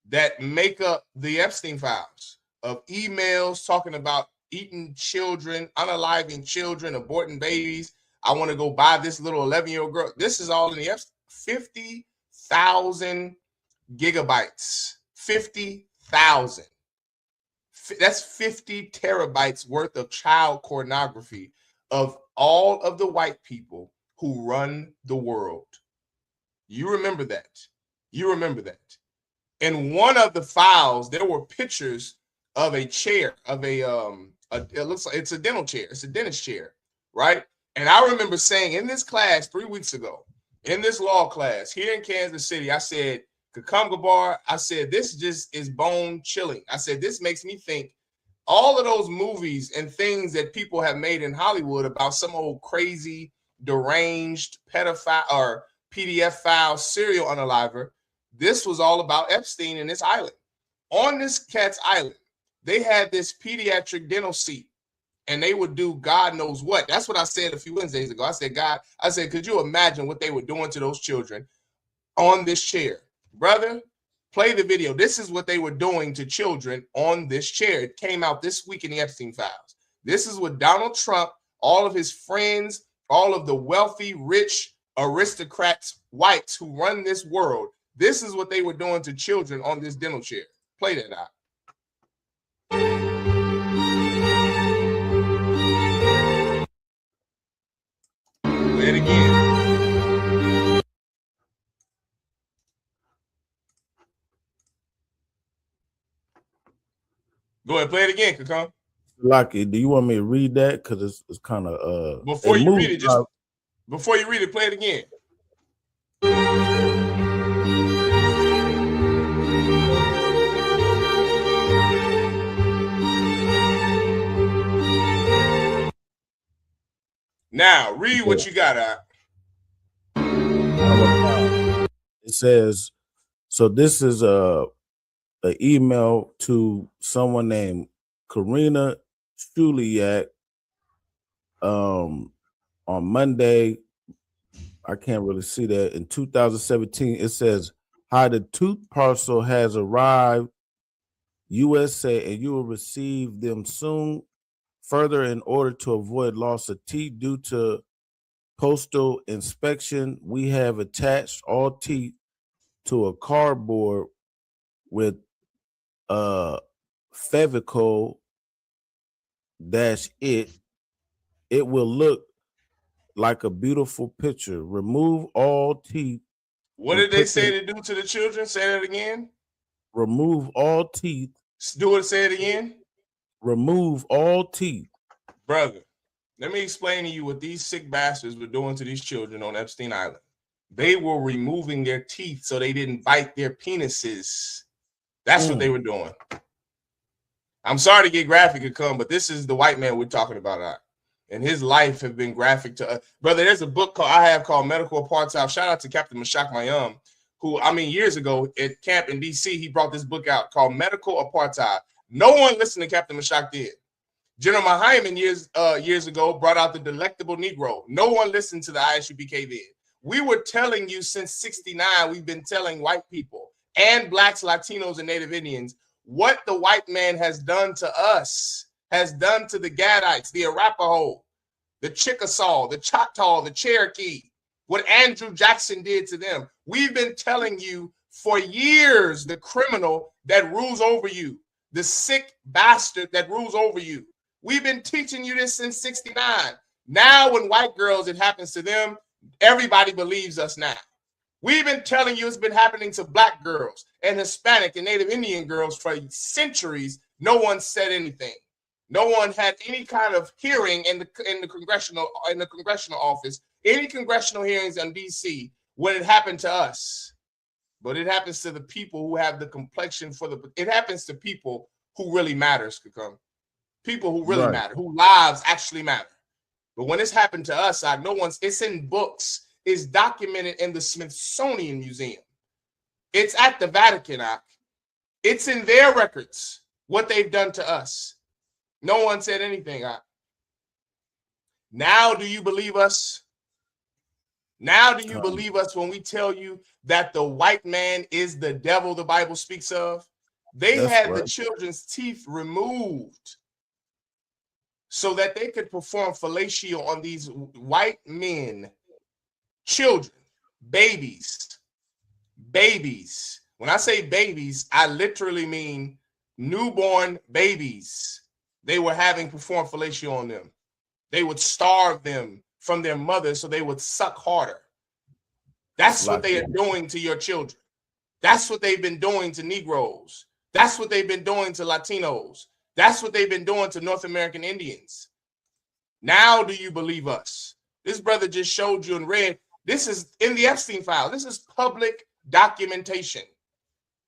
that make up the Epstein files, of emails talking about eating children, unaliving children, aborting babies. I want to go buy this little 11-year-old girl. This is all in the Epstein. 50,000 gigabytes. 50,000. That's 50 terabytes worth of child pornography of all of the white people who run the world. You remember that. You remember that. In one of the files, there were pictures of a chair, of it looks like it's a dental chair. It's a dentist chair, right? And I remember saying in this class 3 weeks ago, in this law class here in Kansas City, I said, Gabar, I said, this just is bone chilling. I said, this makes me think all of those movies and things that people have made in Hollywood about some old crazy, deranged pedophile or PDF file serial unaliver. This was all about Epstein and this island. On this cat's island, they had this pediatric dental seat, and they would do God knows what. That's what I said a few Wednesdays ago. I said, could you imagine what they were doing to those children on this chair? Brother, play the video. This is what they were doing to children on this chair. It came out this week in the Epstein files. This is what Donald Trump, all of his friends, all of the wealthy, rich aristocrats, whites who run this world, this is what they were doing to children on this dental chair. Play that out. Play it again. Go ahead, play it again, Kakon.
Lucky, do you want me to read that? Because it's kind of
before you read it, before you read it, play it again. Now read what you got out.
It says, so this is an email to someone named Karina Shuliak on Monday. I can't really see that. In 2017, it says, hi, the tooth parcel has arrived USA and you will receive them soon. Further, in order to avoid loss of teeth due to postal inspection, we have attached all teeth to a cardboard with Fevicol -it. It will look like a beautiful picture. Remove all teeth.
What did they say to do to the children? Say that again.
Remove all teeth.
Do it. Say it again.
Remove all teeth.
Brother, let me explain to you what these sick bastards were doing to these children on Epstein Island. They were removing their teeth so they didn't bite their penises. That's what they were doing. I'm sorry to get graphic, but this is the white man we're talking about. And his life has been graphic to us. Brother, there's a book I have called Medical Apartheid. Shout out to Captain Mashak Mayum, who, years ago at camp in D.C., he brought this book out called Medical Apartheid. No one listened to Captain Mashak did. General Hyman years ago brought out the Delectable Negro. No one listened to the I.S.U.P.K. then. We were telling you since 69, we've been telling white people and blacks, Latinos, and Native Indians what the white man has done to us, has done to the Gadites, the Arapaho, the Chickasaw, the Choctaw, the Cherokee, what Andrew Jackson did to them. We've been telling you for years the criminal that rules over you, the sick bastard that rules over you. We've been teaching you this since 69. Now when white girls, it happens to them, everybody believes us now. We've been telling you it's been happening to black girls and Hispanic and Native Indian girls for centuries. No one said anything. No one had any kind of hearing in the congressional office, any congressional hearings in DC when it happened to us. But it happens to the people who have the complexion it happens to people who really matters, people who really matter, whose lives actually matter. But when it's happened to us, it's in books. It's documented in the Smithsonian Museum. It's at the Vatican. It's in their records, what they've done to us. No one said anything. Now do you believe us? Now do you believe us when we tell you that the white man is the devil the Bible speaks of? They had the children's teeth removed so that they could perform fellatio on these white men, children, babies. When I say babies, I literally mean newborn babies. They were having performed fellatio on them. They would starve them from their mothers so they would suck harder. That's what they are doing to your children. That's what they've been doing to Negroes. That's what they've been doing to Latinos. That's what they've been doing to North American Indians. Now do you believe us? This brother just showed you and read. This is in the Epstein file. This is public documentation.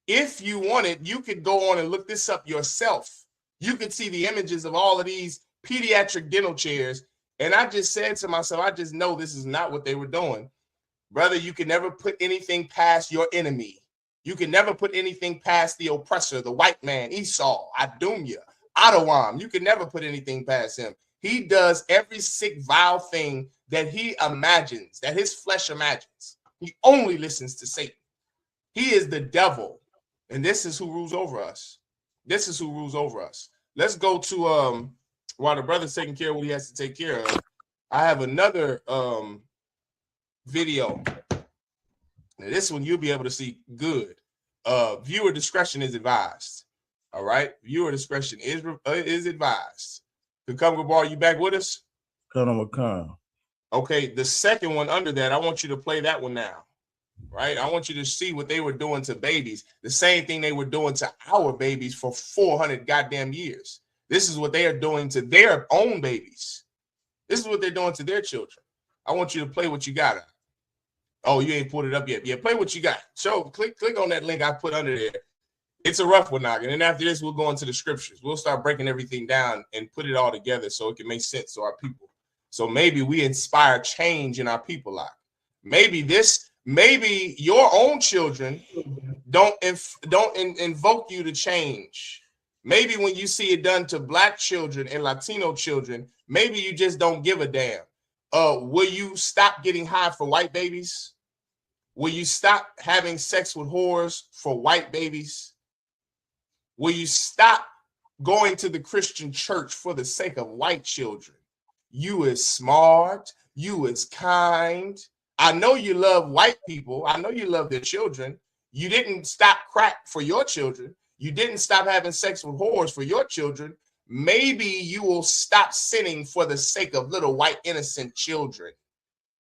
If you wanted, you could go on and look this up yourself. You could see the images of all of these pediatric dental chairs. And I just said to myself, I just know this is not what they were doing. Brother, you can never put anything past your enemy. You can never put anything past the oppressor, the white man, Esau, Adumya, Adawam. You can never put anything past him. He does every sick, vile thing that he imagines, that his flesh imagines. He only listens to Satan. He is the devil. And this is who rules over us. This is who rules over us. Let's go to while the brother's taking care of what he has to take care of. I have another video. Now, this one you'll be able to see good. Viewer discretion is advised. All right, viewer discretion is advised. Gabar, you back with us? Okay, the second one under that, I want you to play that one now. Right, I want you to see what they were doing to babies. The same thing they were doing to our babies for 400 goddamn years. This is what they are doing to their own babies. This is what they're doing to their children. I want you to play what you got. Oh, you ain't pulled it up yet. Yeah, play what you got. Click on that link I put under there. It's a rough one, Noggin. And after this, we'll go into the scriptures. We'll start breaking everything down and put it all together so it can make sense to our people. So maybe we inspire change in our people life. Maybe your own children don't invoke you to change. Maybe when you see it done to Black children and Latino children, maybe you just don't give a damn. Will you stop getting high for white babies? Will you stop having sex with whores for white babies? Will you stop going to the Christian church for the sake of white children? You is smart. You is kind. I know you love white people. I know you love their children. You didn't stop crack for your children. You didn't stop having sex with whores for your children. Maybe you will stop sinning for the sake of little white innocent children.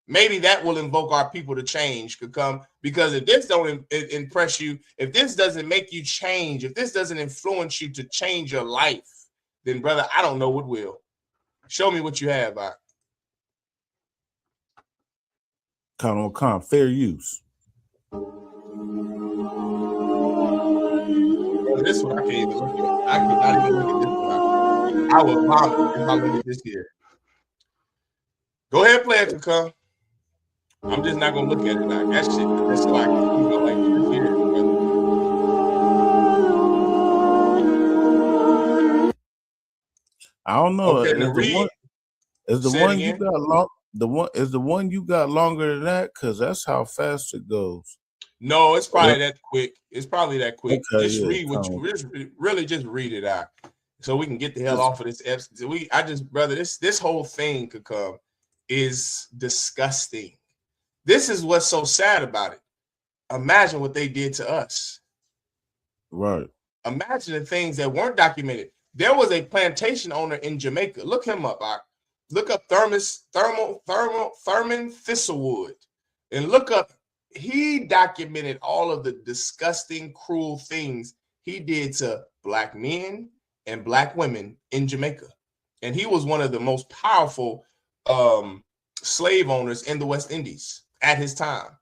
Maybe that will invoke our people to change, could come, because if this don't impress you, if this doesn't make you change, if this doesn't influence you to change your life, then brother, I don't know what will. Show me what you have.
Fair use.
This one I can't even look at. I cannot even look at this one. I will vomit if I look at this here. Go ahead, play it, Kakam. I'm just not gonna look at it now. That shit, that's like, like this here.
I don't know.
Okay,
is the one you got long? The one you got longer than that? Because that's how fast it goes.
No, it's probably that quick. It's probably that quick.
Okay,
just read what you really just read it out, so we can get the hell off of this. Brother, this whole thing could come is disgusting. This is what's so sad about it. Imagine what they did to us.
Right.
Imagine the things that weren't documented. There was a plantation owner in Jamaica. Look him up. Look up Thurman Thistlewood, and look up. He documented all of the disgusting, cruel things he did to Black men and Black women in Jamaica. And he was one of the most powerful slave owners in the West Indies at his time.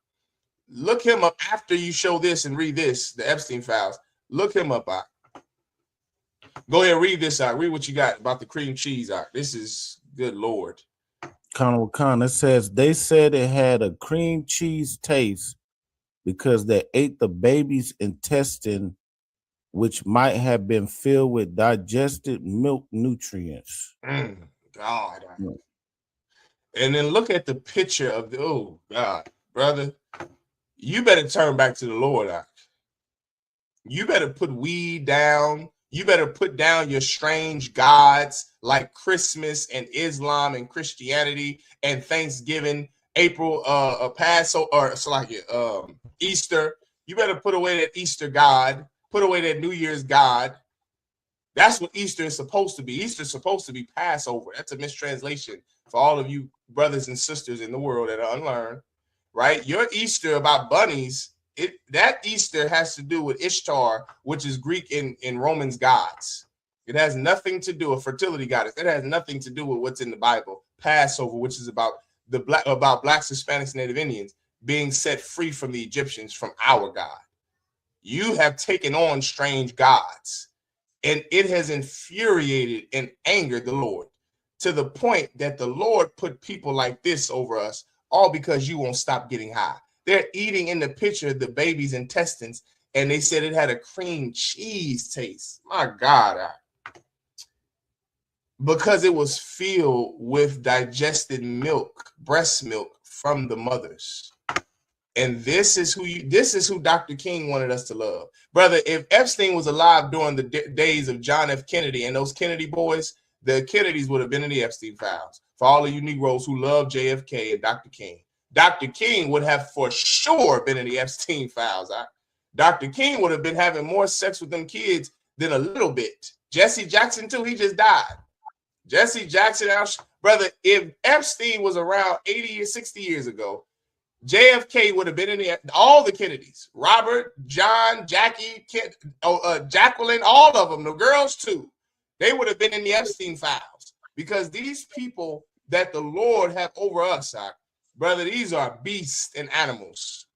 Look him up after you show this and read this, the Epstein files. Look him up. Go ahead, read this out. Read what you got about the cream cheese. This is good Lord.
It says they said it had a cream cheese taste because they ate the baby's intestine, which might have been filled with digested milk nutrients.
God. And then look at the picture of the, oh God, brother, you better turn back to the Lord. You better put weed down. You better put down your strange gods like Christmas and Islam and Christianity and Thanksgiving, April, Passover, or Easter. You better put away that Easter God, put away that New Year's God. That's what Easter is supposed to be. Easter is supposed to be Passover. That's a mistranslation for all of you brothers and sisters in the world that are unlearned, right? Your Easter about bunnies, that Easter has to do with Ishtar, which is Greek in Romans gods. It has nothing to do with fertility goddess. It has nothing to do with what's in the Bible. Passover, which is about Blacks, Hispanics, Native Indians being set free from the Egyptians, from our God. You have taken on strange gods, and it has infuriated and angered the Lord to the point that the Lord put people like this over us, all because you won't stop getting high. They're eating in the picture the baby's intestines, and they said it had a cream cheese taste. My God. Because it was filled with digested milk, breast milk from the mothers. And this is who Dr. King wanted us to love. Brother, if Epstein was alive during the days of John F. Kennedy and those Kennedy boys, the Kennedys would have been in the Epstein files. For all of you Negroes who love JFK and Dr. King, Dr. King would have for sure been in the Epstein files. Dr. King would have been having more sex with them kids than a little bit. Jesse Jackson, too, he just died. Jesse Jackson, brother, if Epstein was around 80 or 60 years ago, JFK would have been in all the Kennedys, Robert, John, Jackie, Jacqueline, all of them, the girls too. They would have been in the Epstein files, because these people that the Lord have over us, brother, these are beasts and animals.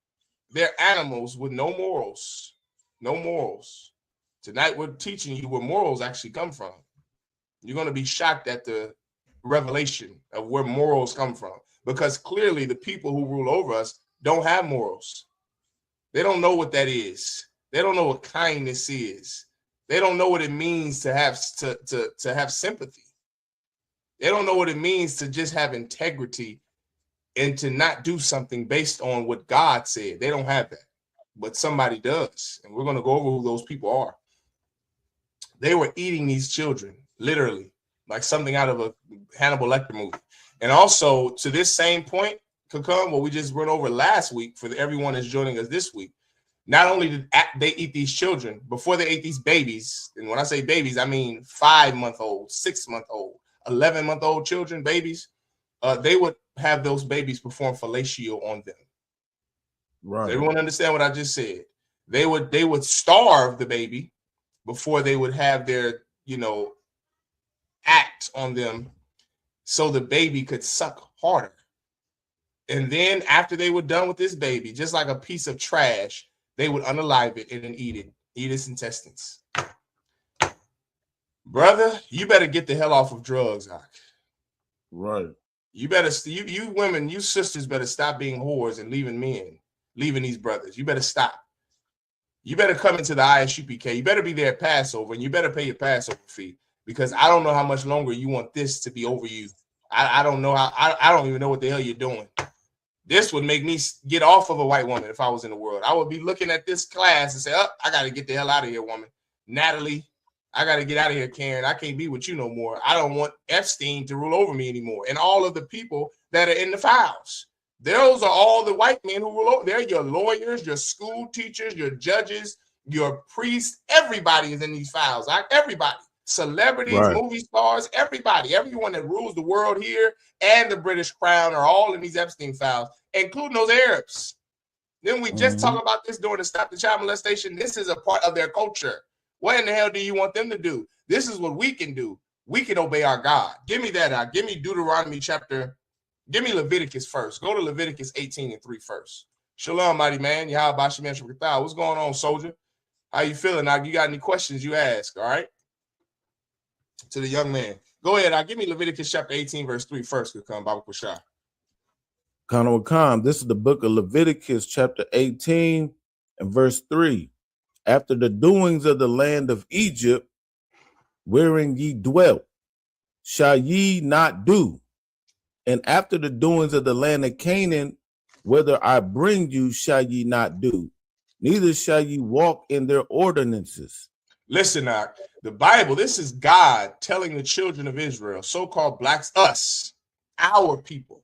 They're animals with no morals, no morals. Tonight we're teaching you where morals actually come from. You're going to be shocked at the revelation of where morals come from. Because clearly the people who rule over us don't have morals. They don't know what that is. They don't know what kindness is. They don't know what it means to have to have sympathy. They don't know what it means to just have integrity and to not do something based on what God said. They don't have that, but somebody does. And we're going to go over who those people are. They were eating these children, literally, like something out of a Hannibal Lecter movie. And also, to this same point, Kakam, what we just went over last week for everyone that's joining us this week, not only did they eat these children, before they ate these babies, and when I say babies, I mean 5-month-old, 6-month-old, 11-month-old children, babies, they would have those babies perform fellatio on them. Right. Does everyone understand what I just said? They would starve the baby before they would have their, act on them, so the baby could suck harder. And then after they were done with this baby, just like a piece of trash, they would unalive it and then eat its intestines. Brother, you better get the hell off of drugs, Ak.
Right.
You better, you women, you sisters better stop being whores and leaving these brothers. You better stop. You better come into the I.S.U.P.K. You better be there at Passover, and you better pay your Passover fee. Because I don't know how much longer you want this to be over you. I don't know how. I don't even know what the hell you're doing. This would make me get off of a white woman if I was in the world. I would be looking at this class and say, I got to get the hell out of here, woman. Natalie, I got to get out of here, Karen. I can't be with you no more. I don't want Epstein to rule over me anymore. And all of the people that are in the files. Those are all the white men who rule over. They're your lawyers, your school teachers, your judges, your priests. Everybody is in these files. Everybody. Celebrities, right. Movie stars, everyone that rules the world here and the British Crown are all in these Epstein files, including those Arabs. Then we just talk about this during the Stop the Child Molestation. This is a part of their culture. What in the hell do you want them to do? This is what we can do. We can obey our God. Give me that. Give me Deuteronomy chapter. Give me Leviticus first. Go to Leviticus 18:3 first. Shalom, mighty man. Yahweh Shem Shabbat. What's going on, soldier? How you feeling? Now, you got any questions you ask, all right? To the young man. Go ahead. Give me Leviticus chapter 18, verse 3 first. Could come, Baba Kushah.
Khan, this is the book of Leviticus, chapter 18 and verse 3. After the doings of the land of Egypt, wherein ye dwelt, shall ye not do. And after the doings of the land of Canaan, whither I bring you, shall ye not do. Neither shall ye walk in their ordinances.
Listen, the Bible, this is God telling the children of Israel, so-called blacks, us, our people,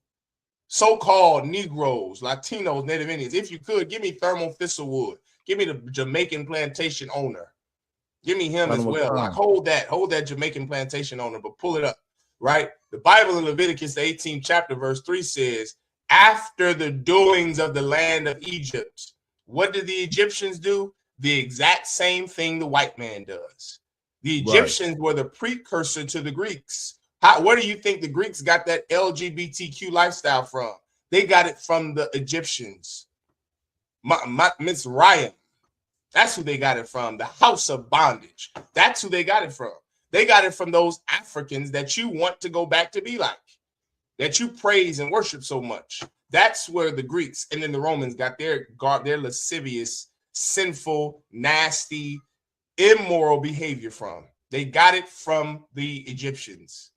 so-called Negroes, Latinos, Native Indians. If you could, give me Thermal Thistlewood. Give me the Jamaican plantation owner. Give me him as well. Like, hold that Jamaican plantation owner, but pull it up, right? The Bible in Leviticus, the 18th chapter, verse 3 says, after the doings of the land of Egypt, what did the Egyptians do? The exact same thing the white man does. The Egyptians were the precursor to the Greeks. Where do you think the Greeks got that LGBTQ lifestyle from? They got it from the Egyptians. Mitzrayim. That's who they got it from. The house of bondage. That's who they got it from. They got it from those Africans that you want to go back to be like, that you praise and worship so much. That's where the Greeks and then the Romans got their lascivious, sinful, nasty, immoral behavior from. They got it from the Egyptians.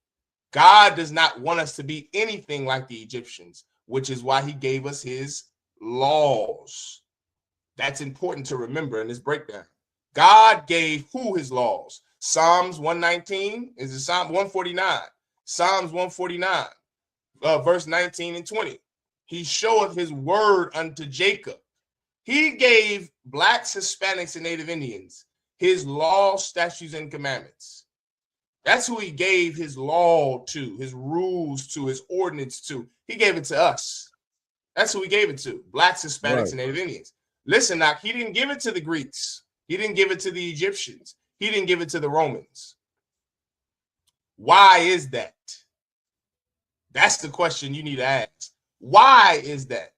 God does not want us to be anything like the Egyptians, which is why he gave us his laws. That's important to remember in this breakdown. God gave who his laws? Psalms 119 is it Psalm 149? Psalms 149, verse 19 and 20. He showeth his word unto Jacob. He gave blacks, Hispanics, and Native Indians his law, statutes, and commandments. That's who he gave his law to, his rules to, his ordinance to. He gave it to us. That's who he gave it to, blacks, Hispanics, and Native Indians. Listen, now, he didn't give it to the Greeks. He didn't give it to the Egyptians. He didn't give it to the Romans. Why is that? That's the question you need to ask. Why is that?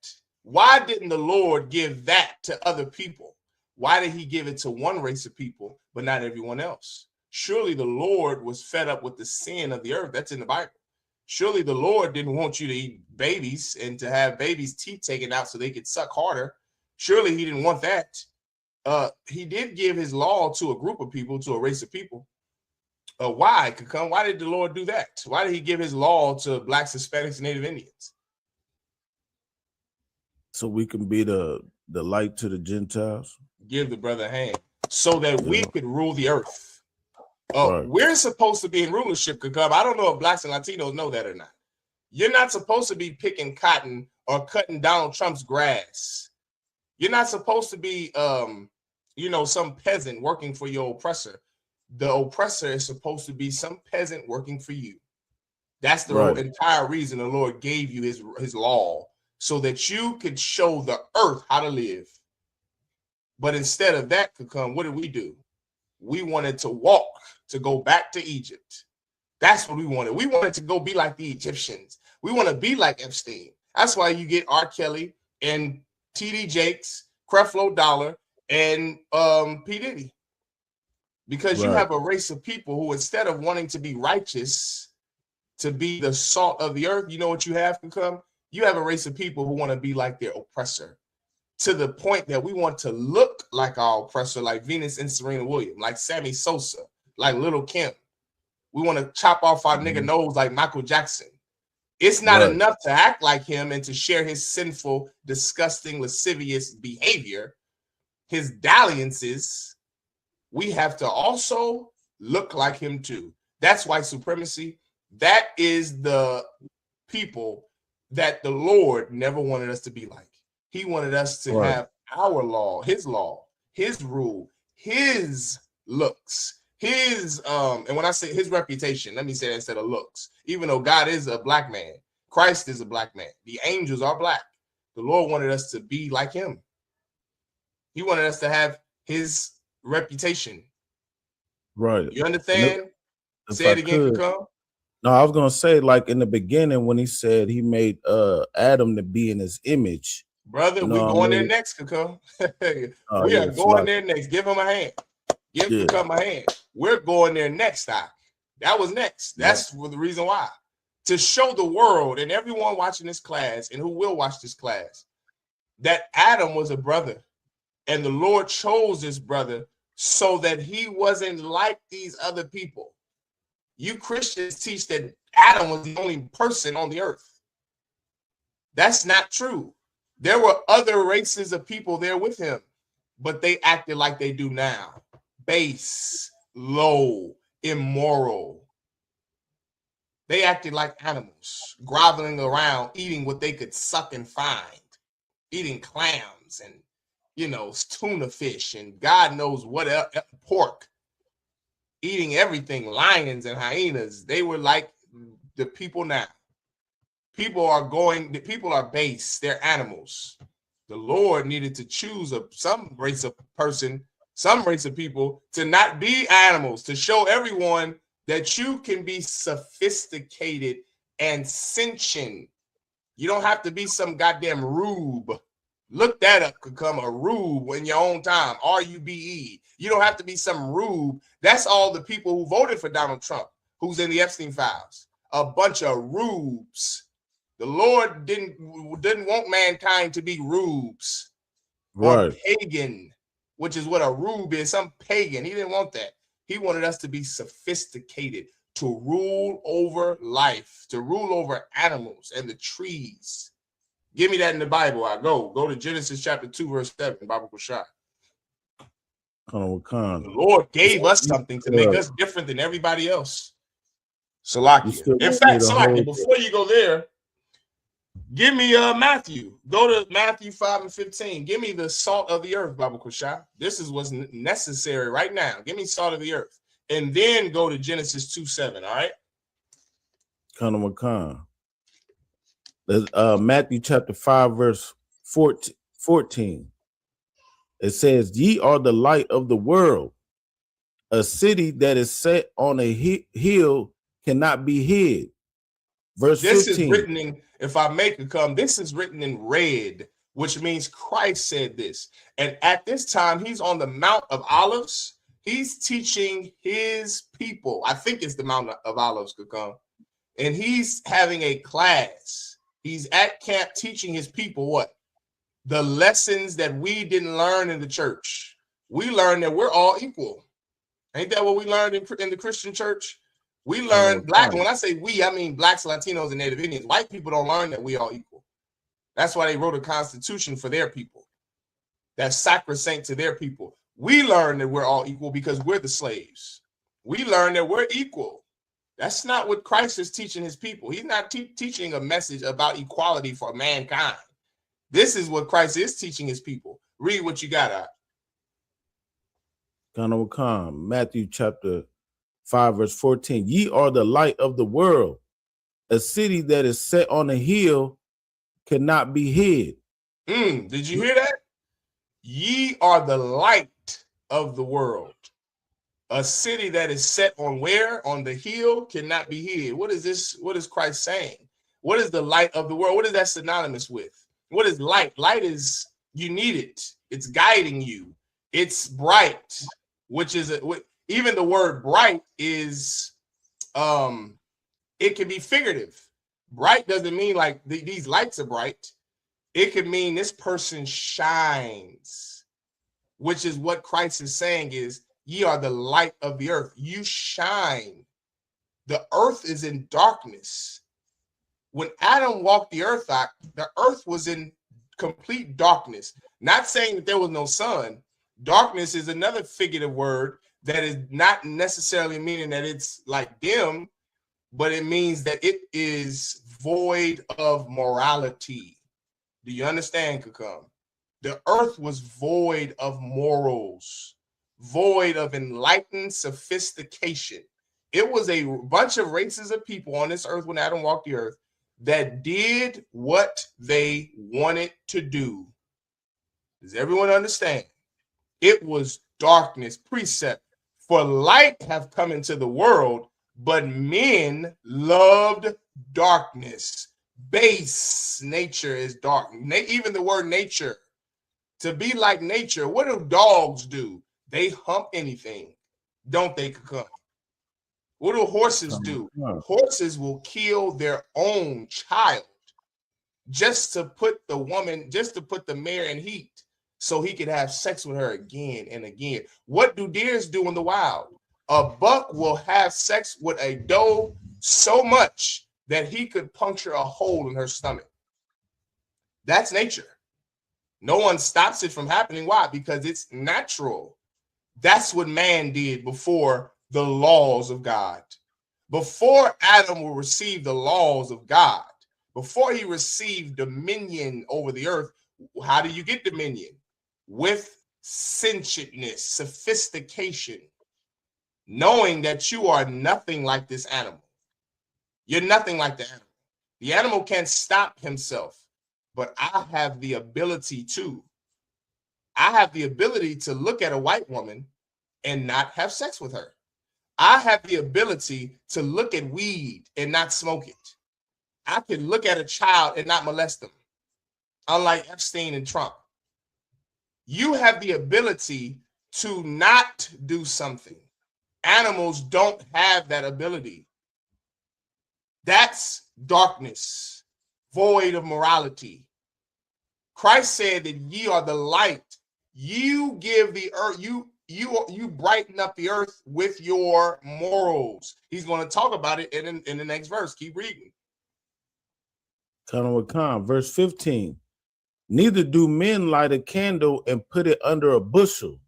Why didn't the Lord give that to other people? Why did he give it to one race of people, but not everyone else? Surely the Lord was fed up with the sin of the earth. That's in the Bible. Surely the Lord didn't want you to eat babies and to have babies' teeth taken out so they could suck harder. Surely he didn't want that. He did give his law to a group of people, to a race of people. Why? Why did the Lord do that? Why did he give his law to blacks, Hispanics, and Native Indians?
So we can be the light to the Gentiles.
Give the brother a hand so that we could rule the earth. We're supposed to be in rulership. I don't know if blacks and Latinos know that or not. You're not supposed to be picking cotton or cutting Donald Trump's grass. You're not supposed to be, some peasant working for your oppressor. The oppressor is supposed to be some peasant working for you. That's the entire reason the Lord gave you his law, so that you could show the earth how to live. But instead of that, what did we do? We wanted to walk, to go back to Egypt. That's what we wanted. We wanted to go be like the Egyptians. We want to be like Epstein. That's why you get R. Kelly and T.D. Jakes, Creflo Dollar, and P. Diddy. Because you have a race of people who, instead of wanting to be righteous, to be the salt of the earth, you know what you have become? You have a race of people who want to be like their oppressor, to the point that we want to look like our oppressor, like Venus and Serena Williams, like Sammy Sosa, like Little Kim. We want to chop off our nigga nose like Michael Jackson. It's not enough to act like him and to share his sinful, disgusting, lascivious behavior, his dalliances. We have to also look like him too. That's white supremacy. That is the people that the Lord never wanted us to be like. He wanted us to have our law, his rule, his looks, his and when I say his reputation, let me say that instead of looks. Even though God is a black man, Christ is a black man, the angels are black. The Lord wanted us to be like him. He wanted us to have his reputation.
Right.
You understand? Say it again, come.
No, I was gonna say, like in the beginning when he said he made Adam to be in his image.
Brother, we're going there next, Kakam. We are going there next. Give him a hand. Give Kakam a hand. We're going there next, Doc. That was next. That's the reason why. To show the world and everyone watching this class and who will watch this class that Adam was a brother, and the Lord chose this brother so that he wasn't like these other people. You Christians teach that Adam was the only person on the earth. That's not true. There were other races of people there with him, but they acted like they do now. Base, low, immoral. They acted like animals, groveling around, eating what they could suck and find, eating clams and, tuna fish and God knows what else, pork, eating everything, lions and hyenas. They were like the people now. People are base, they're animals. The Lord needed to choose some race of people to not be animals, to show everyone that you can be sophisticated and sentient. You don't have to be some goddamn rube. Look that up. Become a rube in your own time. RUBE. You don't have to be some rube. That's all the people who voted for Donald Trump, who's in the Epstein files. A bunch of rubes. The Lord didn't want mankind to be rubes or pagan, which is what a rube is, some pagan. He didn't want that. He wanted us to be sophisticated, to rule over life, to rule over animals and the trees. Give me that in the Bible. I go to Genesis chapter 2, verse 7, Bible Kushai. The Lord gave us something to make us different than everybody else. Salakia. In fact, Salakia, before you go there, give me Matthew. Go to Matthew 5:15. Give me the salt of the earth, Bible Kushai. This is what's necessary right now. Give me salt of the earth. And then go to Genesis 2:7, all right?
Matthew chapter 5, verse 14. It says, ye are the light of the world. A city that is set on a hill cannot be hid. Verse 15. This
is written in, if I make it come, this is written in red, which means Christ said this. And at this time, he's on the Mount of Olives. He's teaching his people. I think it's the Mount of Olives could come. And he's having a class. He's at camp teaching his people what? The lessons that we didn't learn in the church. We learned that we're all equal. Ain't that what we learned in the Christian church? We learned black. When I say we, I mean blacks, Latinos, and Native Indians. White people don't learn that we all equal. That's why they wrote a constitution for their people. That's sacrosanct to their people. We learn that we're all equal because we're the slaves. We learn that we're equal. That's not what Christ is teaching his people. He's not teaching a message about equality for mankind. This is what Christ is teaching his people. Read what you got out.
Matthew chapter 5, verse 14. Ye are the light of the world. A city that is set on a hill cannot be hid.
Did you hear that? Ye are the light of the world. A city that is set on where? On the hill cannot be hid. What is this? What is Christ saying? What is the light of the world? What is that synonymous with? What is light? Light is, you need it. It's guiding you. It's bright, which is, even the word bright is, it can be figurative. Bright doesn't mean like these lights are bright. It could mean this person shines, which is what Christ is saying is, ye are the light of the earth. You shine. The earth is in darkness. When Adam walked the earth out, the earth was in complete darkness. Not saying that there was no sun. Darkness is another figurative word that is not necessarily meaning that it's like dim, but it means that it is void of morality. Do you understand, Kakam? The earth was void of morals, void of enlightened sophistication. It was a bunch of races of people on this earth when Adam walked the earth that did what they wanted to do. Does everyone understand? It was darkness. Precept. For light have come into the world, but men loved darkness. Base nature is dark. Even the word nature, to be like nature, what do dogs do? They hump anything, don't they, Kakam? What do horses do? Horses will kill their own child just to put the woman, just to put the mare in heat so he could have sex with her again and again. What do deers do in the wild? A buck will have sex with a doe so much that he could puncture a hole in her stomach. That's nature. No one stops it from happening. Why? Because it's natural. That's what man did before the laws of God. Before Adam will receive the laws of God, before he received dominion over the earth, how do you get dominion? With sentientness, sophistication, knowing that you are nothing like this animal. You're nothing like the animal. The animal can't stop himself, but I have the ability to. I have the ability to look at a white woman and not have sex with her. I have the ability to look at weed and not smoke it. I can look at a child and not molest them. unlike Epstein and Trump. You have the ability to not do something. Animals don't have that ability. That's darkness, void of morality. Christ said that ye are the light. You give the earth, you brighten up the earth with your morals. He's going to talk about it in the next verse. Keep reading.
Verse 15. Neither do men light a candle and put it under a bushel.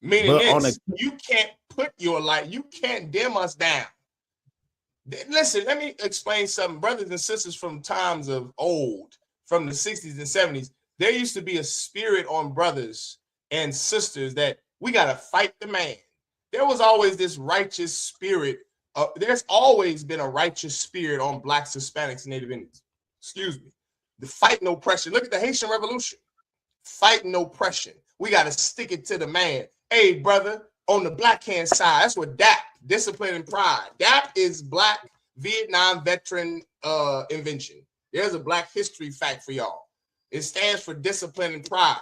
Meaning this, you can't put your light, you can't dim us down. Listen, let me explain something. Brothers and sisters from times of old, from the 60s and 70s, there used to be a spirit on brothers and sisters that we got to fight the man. There was always this righteous spirit. There's always been a righteous spirit on blacks, Hispanics, and Native Indians. Excuse me. The fighting oppression. Look at the Haitian Revolution. Fighting oppression. We got to stick it to the man. Hey, brother, on the black hand side, that's what DAP, discipline and pride. DAP is Black Vietnam veteran invention. There's a black history fact for y'all. It stands for discipline and pride.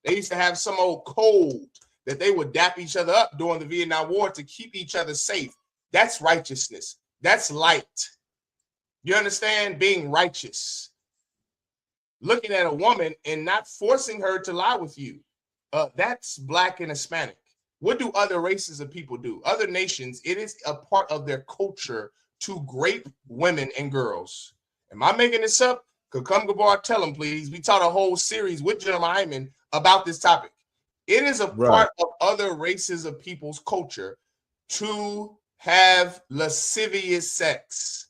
They used to have some old code that they would dap each other up during the Vietnam War to keep each other safe. That's righteousness. That's light. You understand? Being righteous. Looking at a woman and not forcing her to lie with you. That's black and Hispanic. What do other races of people do? Other nations, it is a part of their culture to grape women and girls. Am I making this up? Could come Gabar, tell them, please. We taught a whole series with Jeremiah Hyman about this topic. It is a part of other races of people's culture to have lascivious sex.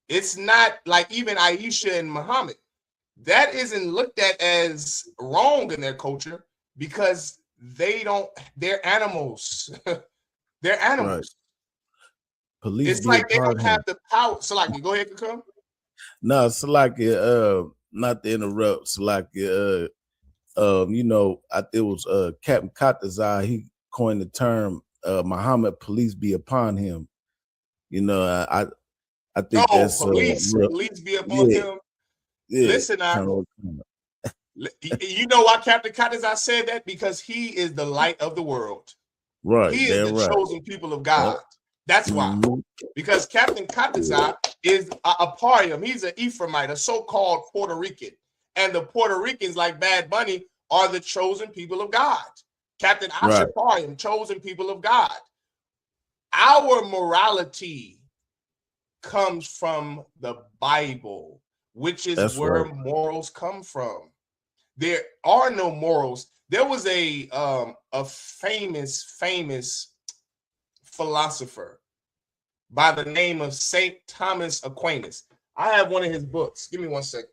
It's not like even Aisha and Muhammad. That isn't looked at as wrong in their culture because they're animals. They're animals. Right.
Police
it's like they don't have the power. Salaki, go ahead, come.
No, Salaki, not to interrupt, Salaki, you know, it was Captain Katazai, he coined the term Muhammad, police be upon him. You know, I think that's
police be upon him. Yeah, listen, you know why Captain Katazai said that? Because he is the light of the world.
Right.
He is the chosen people of God. That's why. Because Captain Katazai is a Parium. He's an Ephraimite, a so-called Puerto Rican. And the Puerto Ricans, like Bad Bunny, are the chosen people of God. Captain Asher Parium, chosen people of God. Our morality comes from the Bible, which is where morals come from. There are no morals. There was a famous philosopher by the name of St. Thomas Aquinas. I have one of his books. Give me 1 second.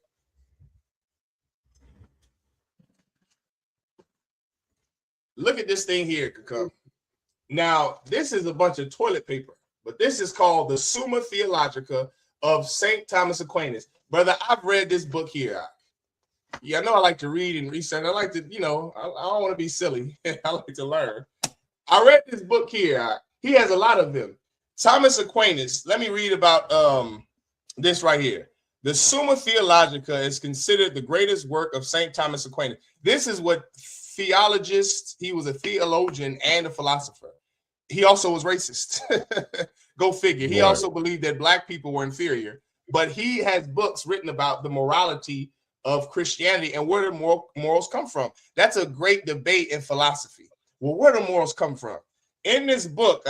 Look at this thing here, Kakam. Now, this is a bunch of toilet paper, but this is called the Summa Theologica of St. Thomas Aquinas. Brother, I've read this book here. Yeah, I know I like to read and research. I like to, you know, I don't want to be silly. I like to learn. I read this book here. He has a lot of them. Thomas Aquinas, let me read about this right here. The Summa Theologica is considered the greatest work of St. Thomas Aquinas. This is what theologists, he was a theologian and a philosopher. He also was racist. Go figure. He also believed that black people were inferior, but he has books written about the morality of Christianity and where the morals come from. That's a great debate in philosophy. Well, where do morals come from? In this book,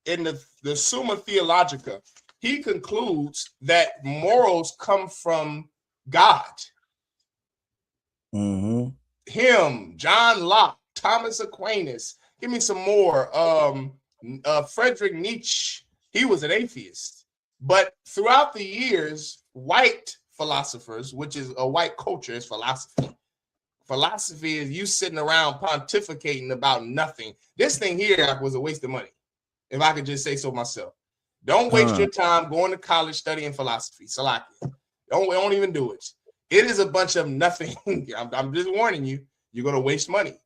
in the Summa Theologica, he concludes that morals come from God.
Mm-hmm.
Him, John Locke, Thomas Aquinas. Give me some more. Friedrich Nietzsche. He was an atheist. But throughout the years, white philosophers, which is a white culture, is philosophy. Philosophy is you sitting around pontificating about nothing. This thing here was a waste of money, if I could just say so myself. Don't waste your time going to college studying philosophy. Salaki. Don't even do it. It is a bunch of nothing. I'm just warning you, you're going to waste money.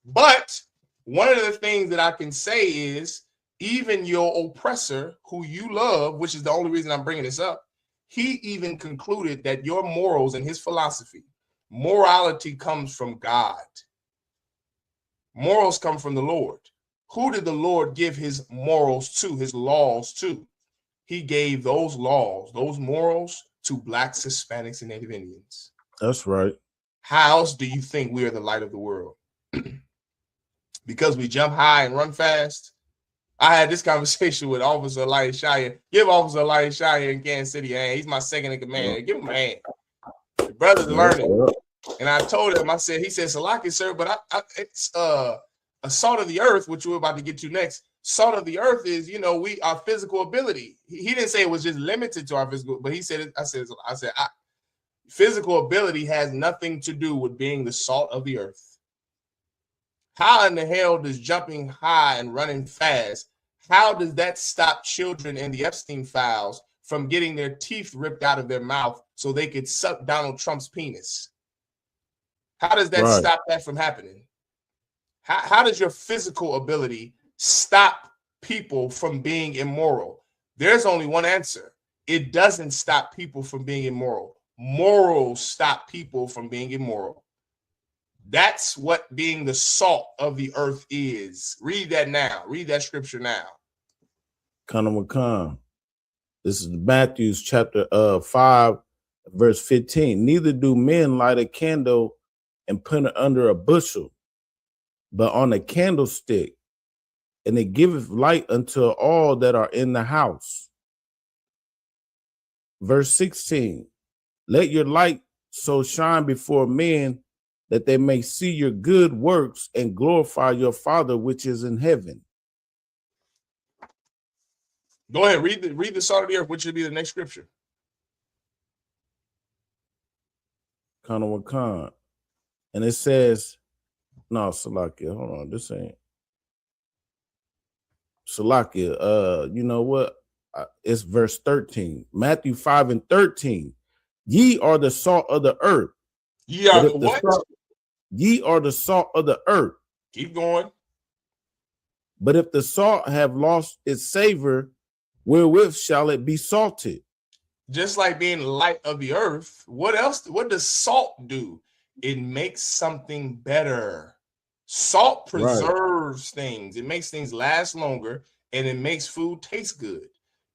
But one of the things that I can say is even your oppressor, who you love, which is the only reason I'm bringing this up, he even concluded that your morals and his philosophy, morality comes from God. Morals come from the Lord. Who did the Lord give his morals to, his laws to? He gave those laws, those morals, to Blacks, Hispanics, and Native Indians.
That's right.
How else do you think we are the light of the world? Because we jump high and run fast? I had this conversation with Officer I.S.U.P.K. Give Officer I.S.U.P.K. in Kansas City a hand. He's my second in command. Give him a hand. The brother's learning. And I told him, he said, Salaki, sir, but it's a salt of the earth, which we're about to get to next. Salt of the earth is, our physical ability. He didn't say it was just limited to our physical, but he said, physical ability has nothing to do with being the salt of the earth. How in the hell does jumping high and running fast, how does that stop children in the Epstein files from getting their teeth ripped out of their mouth so they could suck Donald Trump's penis? How does that stop that from happening? How does your physical ability stop people from being immoral? There's only one answer. It doesn't stop people from being immoral. Morals stop people from being immoral. That's what being the salt of the earth is. Read that now. Read that scripture now.
Kanawakan. This is Matthew chapter 5, verse 15. Neither do men light a candle and put it under a bushel, but on a candlestick, and it giveth light unto all that are in the house. Verse 16. Let your light so shine before men that they may see your good works and glorify your Father which is in heaven.
Go ahead, read the salt of the earth, which should be the next scripture.
Kanawakan. And it says, no, Salakia, hold on, this ain't. Salakia, you know what? It's verse 13. Matthew 5 and 13. Ye are the salt of the earth.
Ye are the what?
Ye are the salt of the earth.
Keep going.
But if the salt have lost its savor, wherewith shall it be salted?
Just like being the light of the earth, what else? What does salt do? It makes something better. Salt preserves things. It makes things last longer, and it makes food taste good.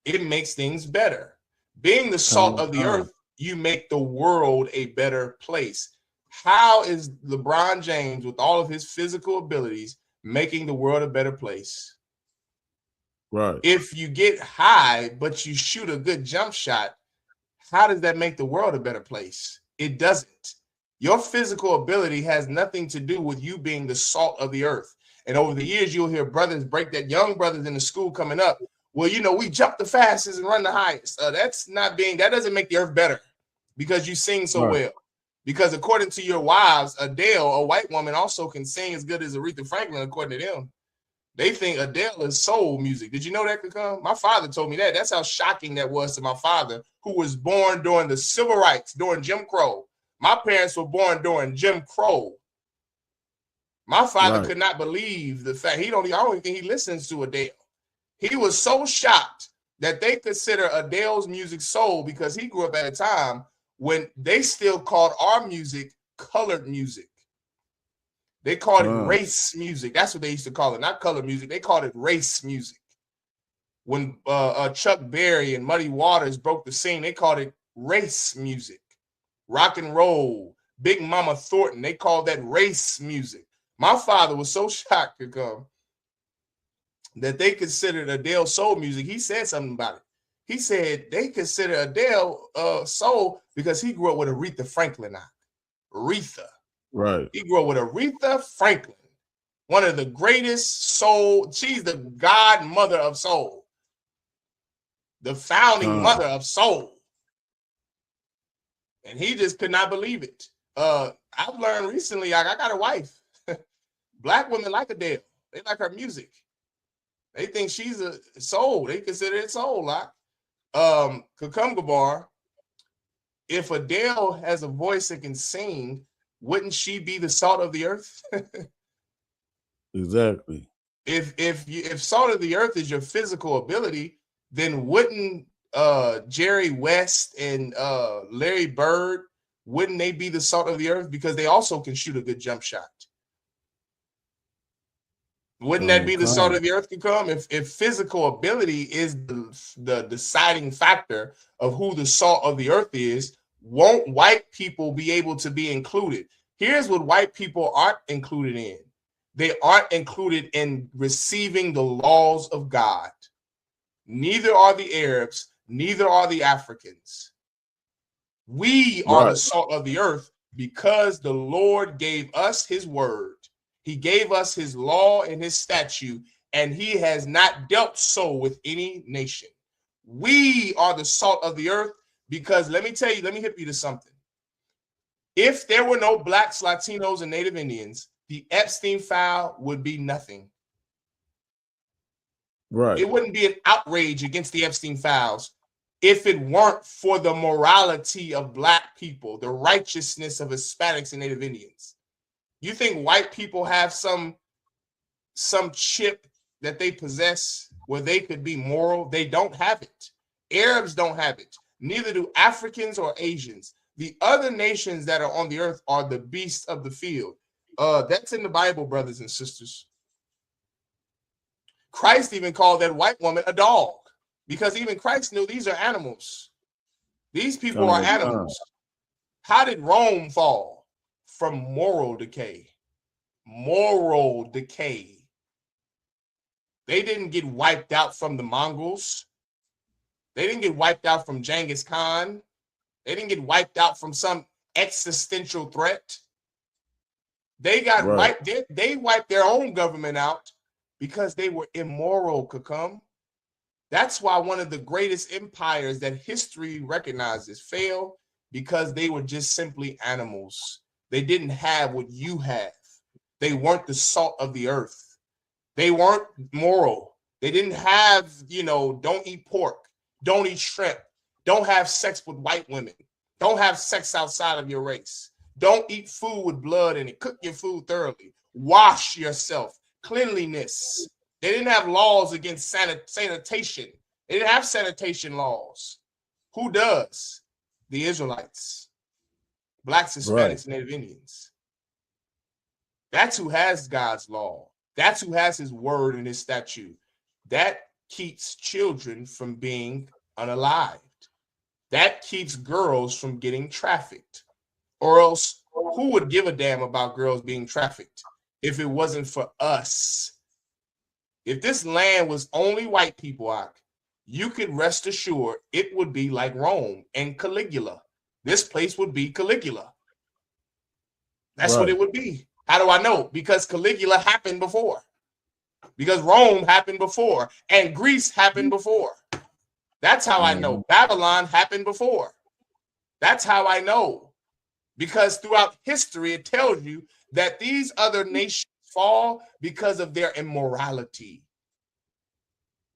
It makes things better. Being the salt of the earth, you make the world a better place. How is LeBron James, with all of his physical abilities, making the world a better place?
Right.
If you get high, but you shoot a good jump shot, how does that make the world a better place? It doesn't. Your physical ability has nothing to do with you being the salt of the earth. And over the years, you'll hear brothers break that, young brothers in the school coming up. Well, we jump the fastest and run the highest. That doesn't make the earth better because you sing so well. Because according to your wives, Adele, a white woman, also can sing as good as Aretha Franklin, according to them. They think Adele is soul music. Did you know that could come? My father told me that. That's how shocking that was to my father, who was born during the civil rights, during Jim Crow. My parents were born during Jim Crow. My father could not believe the fact. I don't even think he listens to Adele. He was so shocked that they consider Adele's music soul because he grew up at a time when they still called our music colored music. They called it race music. That's what they used to call it, not color music. They called it race music. When Chuck Berry and Muddy Waters broke the scene, they called it race music. Rock and roll, Big Mama Thornton, they called that race music. My father was so shocked to come that they considered Adele soul music. He said something about it. He said they consider Adele soul because he grew up with Aretha Franklin. Aretha.
Right.
He grew up with Aretha Franklin, one of the greatest soul. She's the godmother of soul, the founding mother of soul. And he just could not believe it. I've learned recently, I got a wife. Black women like Adele. They like her music. They think she's a soul. They consider it soul. Kakumgabar, if Adele has a voice that can sing, wouldn't she be the salt of the earth?
Exactly.
If salt of the earth is your physical ability, then wouldn't Jerry West and Larry Bird, wouldn't they be the salt of the earth? Because they also can shoot a good jump shot. Wouldn't that be the salt of the earth to come? If physical ability is the deciding factor of who the salt of the earth is, won't white people be able to be included? Here's what white people aren't included in. They aren't included in receiving the laws of God. Neither are the Arabs, neither are the Africans. We are the salt of the earth because the Lord gave us his word. He gave us his law and his statute, and he has not dealt so with any nation. We are the salt of the earth because, let me tell you, let me hit you to something. If there were no blacks, Latinos, and Native Indians, the Epstein file would be nothing.
Right.
It wouldn't be an outrage against the Epstein files if it weren't for the morality of black people, the righteousness of Hispanics and Native Indians. You think white people have some chip that they possess where they could be moral? They don't have it. Arabs don't have it. Neither do Africans or Asians. The other nations that are on the earth are the beasts of the field. That's in the Bible, brothers and sisters. Christ even called that white woman a dog because even Christ knew these are animals. These people are animals. How did Rome fall? From moral decay. Moral decay. They didn't get wiped out from the Mongols. They didn't get wiped out from Genghis Khan. They didn't get wiped out from some existential threat. They got wiped. They wiped their own government out because they were immoral, Kakam. That's why one of the greatest empires that history recognizes failed, because they were just simply animals. They didn't have what you have. They weren't the salt of the earth. They weren't moral. They didn't have, don't eat pork, don't eat shrimp, don't have sex with white women, don't have sex outside of your race, don't eat food with blood in it, cook your food thoroughly, wash yourself, cleanliness. They didn't have laws against sanitation. They didn't have sanitation laws. Who does? The Israelites. Blacks, Hispanics, and Native Indians. That's who has God's law. That's who has his word and his statute. That keeps children from being unalived. That keeps girls from getting trafficked. Or else, who would give a damn about girls being trafficked if it wasn't for us? If this land was only white people, you could rest assured it would be like Rome and Caligula. This place would be Caligula. That's what it would be. How do I know? Because Caligula happened before. Because Rome happened before. And Greece happened before. That's how I know. Babylon happened before. That's how I know. Because throughout history, it tells you that these other nations fall because of their immorality.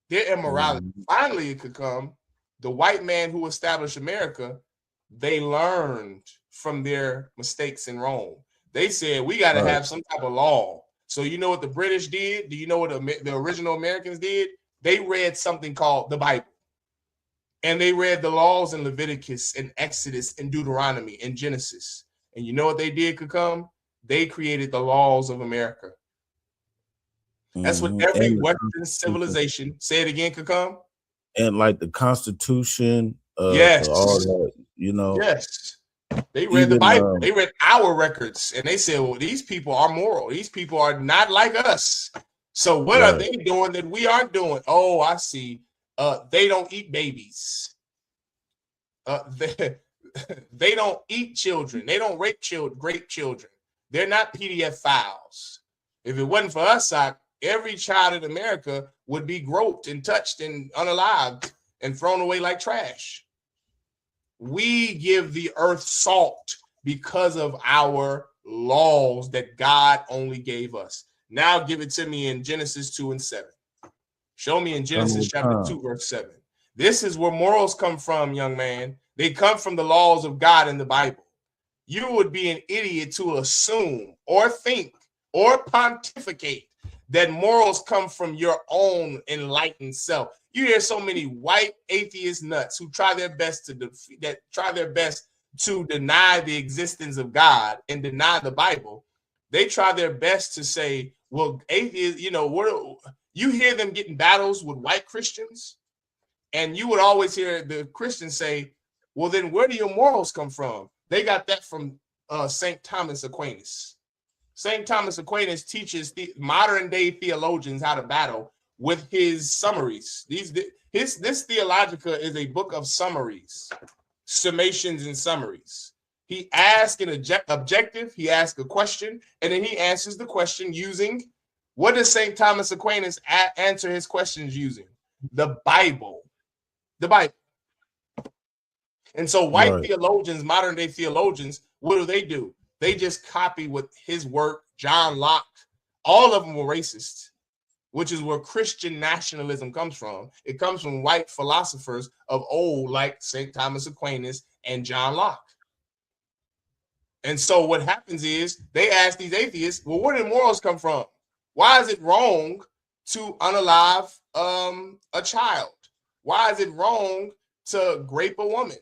Their immorality. Finally, it could come. The white man who established America, they learned from their mistakes in Rome. They said, we got to have some type of law. So you know what the British did? Do you know what the original Americans did? They read something called the Bible. And they read the laws in Leviticus and Exodus and Deuteronomy and Genesis. And you know what they did, Kakam? They created the laws of America. That's what every Western civilization, say it again, Kakam.
And like the Constitution,
yes,
all that,
Yes. They read the Bible. They read our records, and they said, well, these people are moral. These people are not like us. So what are they doing that we aren't doing? Oh, I see. They don't eat babies. They don't eat children. They don't rape children. They're not PDF files. If it wasn't for us, every child in America would be groped and touched and unalived and thrown away like trash. We give the earth salt because of our laws that God only gave us. Now give it to me in Genesis 2:7. Show me in Genesis chapter 2, verse 7. This is where morals come from, young man. They come from the laws of God in the Bible. You would be an idiot to assume or think or pontificate that morals come from your own enlightened self. You hear so many white atheist nuts who try their best to deny the existence of God and deny the Bible. They try their best to say, well, atheists, you hear them getting battles with white Christians, and you would always hear the Christians say, well, then where do your morals come from? They got that from St. Thomas Aquinas. St. Thomas Aquinas teaches the modern day theologians how to battle with his summaries. This Theologica is a book of summaries, summations and summaries. He asks an objective, he asks a question, and then he answers the question using, what does St. Thomas Aquinas answer his questions using? The Bible. The Bible. And so white theologians, modern day theologians, what do? They just copy what his work, John Locke, all of them were racist, which is where Christian nationalism comes from. It comes from white philosophers of old, like St. Thomas Aquinas and John Locke. And so what happens is they ask these atheists, well, where did morals come from? Why is it wrong to unalive a child? Why is it wrong to grape a woman?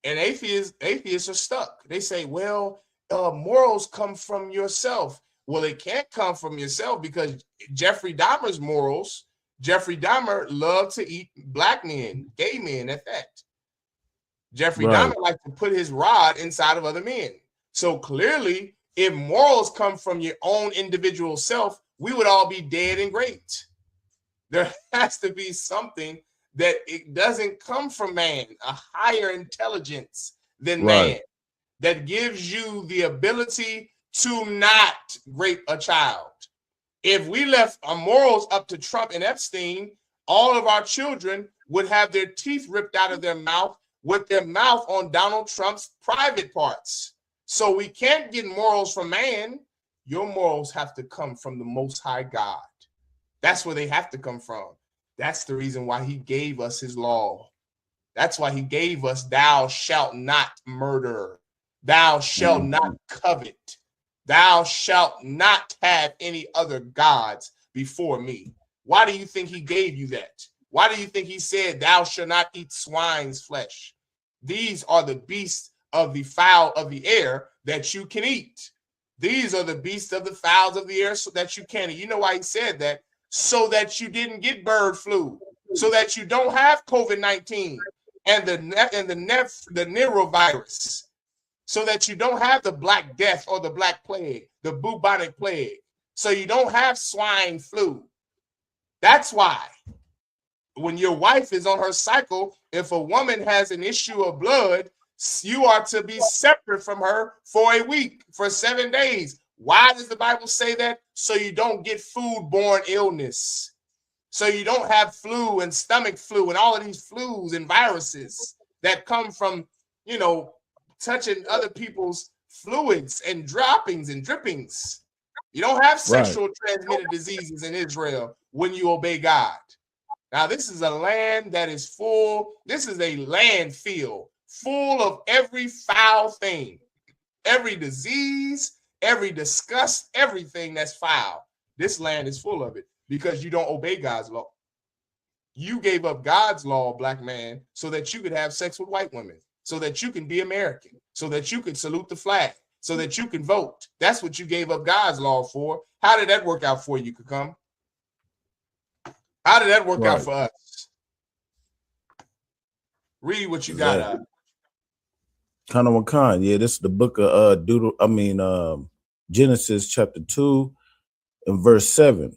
And atheists are stuck. They say, well, morals come from yourself. Well, it can't come from yourself because Jeffrey Dahmer's morals, Jeffrey Dahmer loved to eat black men, gay men at that. Jeffrey Dahmer liked to put his rod inside of other men. So clearly, if morals come from your own individual self, we would all be dead and great. There has to be something that it doesn't come from man, a higher intelligence than man, that gives you the ability to not rape a child. If we left our morals up to Trump and Epstein, all of our children would have their teeth ripped out of their mouth with their mouth on Donald Trump's private parts. So we can't get morals from man. Your morals have to come from the Most High God. That's where they have to come from. That's the reason why he gave us his law. That's why he gave us, thou shalt not murder. Thou shalt not covet. Thou shalt not have any other gods before me. Why do you think he gave you that? Why do you think he said, thou shalt not eat swine's flesh? These are the beasts of the fowl of the air that you can eat. These are the beasts of the fowls of the air so that you can eat. You know why he said that? So that you didn't get bird flu, so that you don't have COVID-19 and the norovirus, so that you don't have the Black Death or the Black Plague, the bubonic plague, so you don't have swine flu. That's why when your wife is on her cycle, if a woman has an issue of blood, you are to be separate from her for a week, for 7 days. Why does the Bible say that? So you don't get food-borne illness. So you don't have flu and stomach flu and all of these flus and viruses that come from, touching other people's fluids and droppings and drippings. You don't have sexual transmitted diseases in Israel when you obey God. Now, this is a land that is full. This is a landfill full of every foul thing, every disease, every disgust, everything that's foul. This land is full of it because you don't obey God's law. You gave up God's law, black man, so that you could have sex with white women, so that you can be American, so that you could salute the flag, so that you can vote. That's what you gave up God's law for. How did that work out for you, Kakam? How did that work out for us? Read what you got out.
Yeah, this is the book of Genesis chapter 2 and verse 7.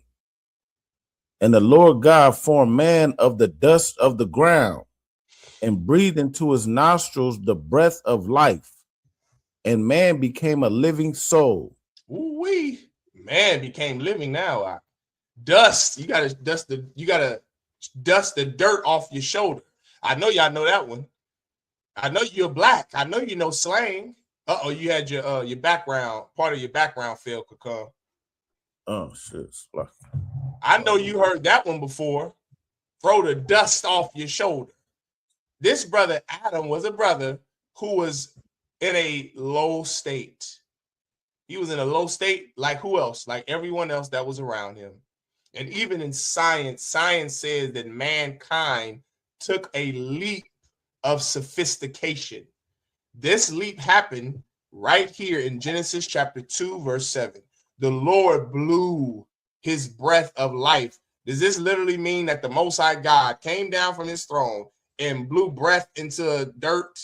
And the Lord God formed man of the dust of the ground and breathed into his nostrils the breath of life, and man became a living soul.
Ooh-wee. Man became living now. Dust. You gotta dust the dirt off your shoulder. I know y'all know that one. I know you're black. I know you know slang. Uh-oh, you had your background, part of your background fail, Kakam.
Oh shit.
I know you heard that one before. Throw the dust off your shoulder. This brother Adam was a brother who was in a low state. He was in a low state like who else? Like everyone else that was around him. And even in science, science says that mankind took a leap of sophistication. This leap happened right here in Genesis chapter 2, verse 7. The Lord blew his breath of life. Does this literally mean that the Most High God came down from his throne and blew breath into dirt?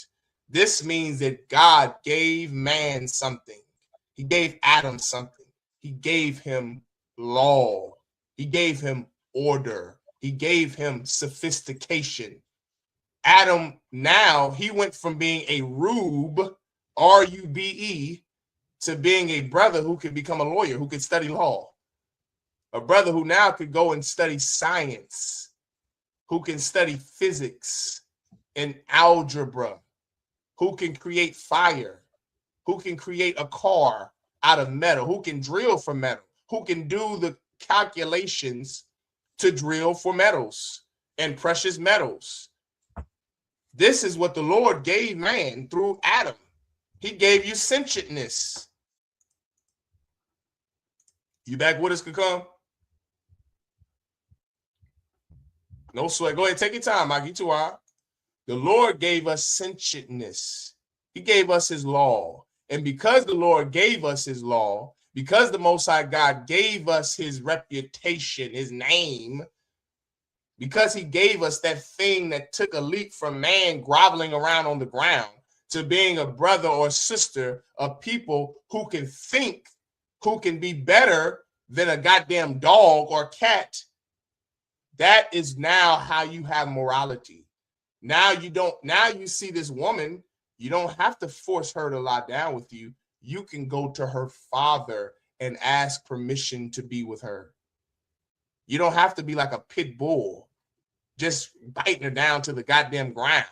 This means that God gave man something. He gave Adam something. He gave him law. He gave him order. He gave him sophistication. Adam, now he went from being a rube, R-U-B-E, to being a brother who could become a lawyer, who could study law. A brother who now could go and study science, who can study physics and algebra, who can create fire, who can create a car out of metal, who can drill for metal, who can do the calculations to drill for metals and precious metals. This is what the Lord gave man through Adam. He gave you sentientness. You back with us, Kakam? No sweat. Go ahead, take your time, Mike. You too high. The Lord gave us sentientness. He gave us his law. And because the Lord gave us his law, because the Most High God gave us his reputation, his name, because he gave us that thing that took a leap from man groveling around on the ground to being a brother or sister of people who can think, who can be better than a goddamn dog or cat. That is now how you have morality. Now you see this woman, you don't have to force her to lie down with you. You can go to her father and ask permission to be with her. You don't have to be like a pit bull, just biting her down to the goddamn ground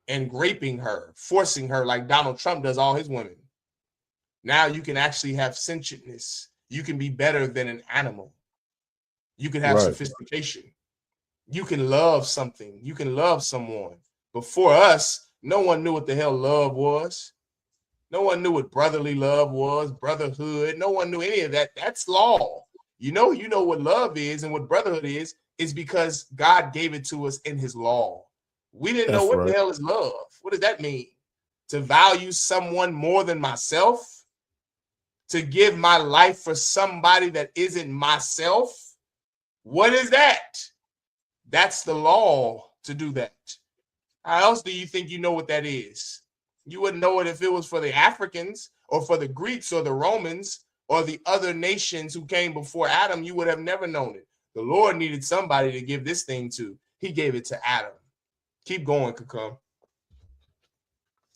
and raping her, forcing her like Donald Trump does all his women. Now you can actually have sentientness. You can be better than an animal. You can have sophistication. You can love something. You can love someone. Before us, no one knew what the hell love was. No one knew what brotherly love was, brotherhood. No one knew any of that. That's law. You know what love is and what brotherhood is because God gave it to us in his law. We didn't know what the hell is love. What does that mean? To value someone more than myself? To give my life for somebody that isn't myself? What is that? That's the law to do that. How else do you think you know what that is? You wouldn't know it if it was for the Africans or for the Greeks or the Romans or the other nations who came before Adam. You would have never known it. The Lord needed somebody to give this thing to. He gave it to Adam. Keep going, Kakam.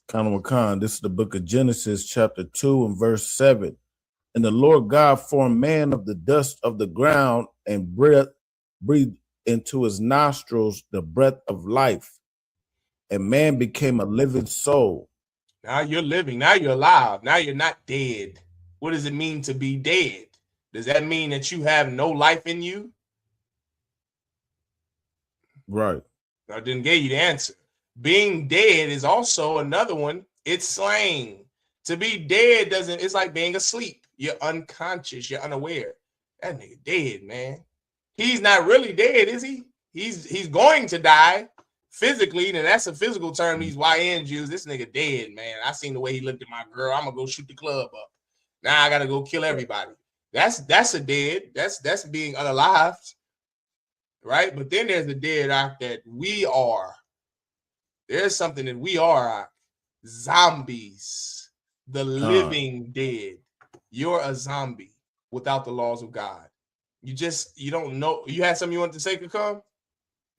Khan, this is the book of Genesis, chapter 2 and verse 7. And the Lord God formed man of the dust of the ground and breathed into his nostrils the breath of life. And man became a living soul.
Now you're living. Now you're alive. Now you're not dead. What does it mean to be dead? Does that mean that you have no life in you?
Right.
I didn't give you the answer. Being dead is also another one. It's slang. To be dead it's like being asleep. You're unconscious. You're unaware. That nigga dead, man. He's not really dead, is he? He's going to die physically, and that's a physical term these YNs use. This nigga dead, man. I seen the way he looked at my girl. I'm gonna go shoot the club up. Now I gotta go kill everybody. That's a dead. That's being unalived, right? But then there's the dead act that we are. There's something that we are, zombies, the living dead. You're a zombie without the laws of God. You don't know. You had something you wanted to say, Kakam?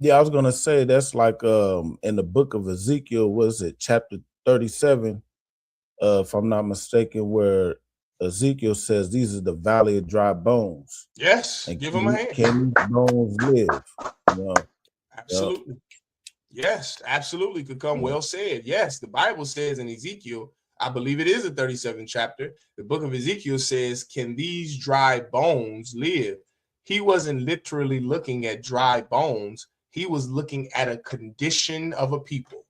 Yeah, I was gonna say that's like in the book of Ezekiel, was it chapter 37? If I'm not mistaken, where Ezekiel says these are the valley of dry bones.
Yes,
and
give him a hand.
Can these bones live?
Absolutely. Yes, absolutely. Kakam, well said. Yes, the Bible says in Ezekiel, I believe it is the 37th chapter. The book of Ezekiel says, can these dry bones live? He wasn't literally looking at dry bones. He was looking at a condition of a people.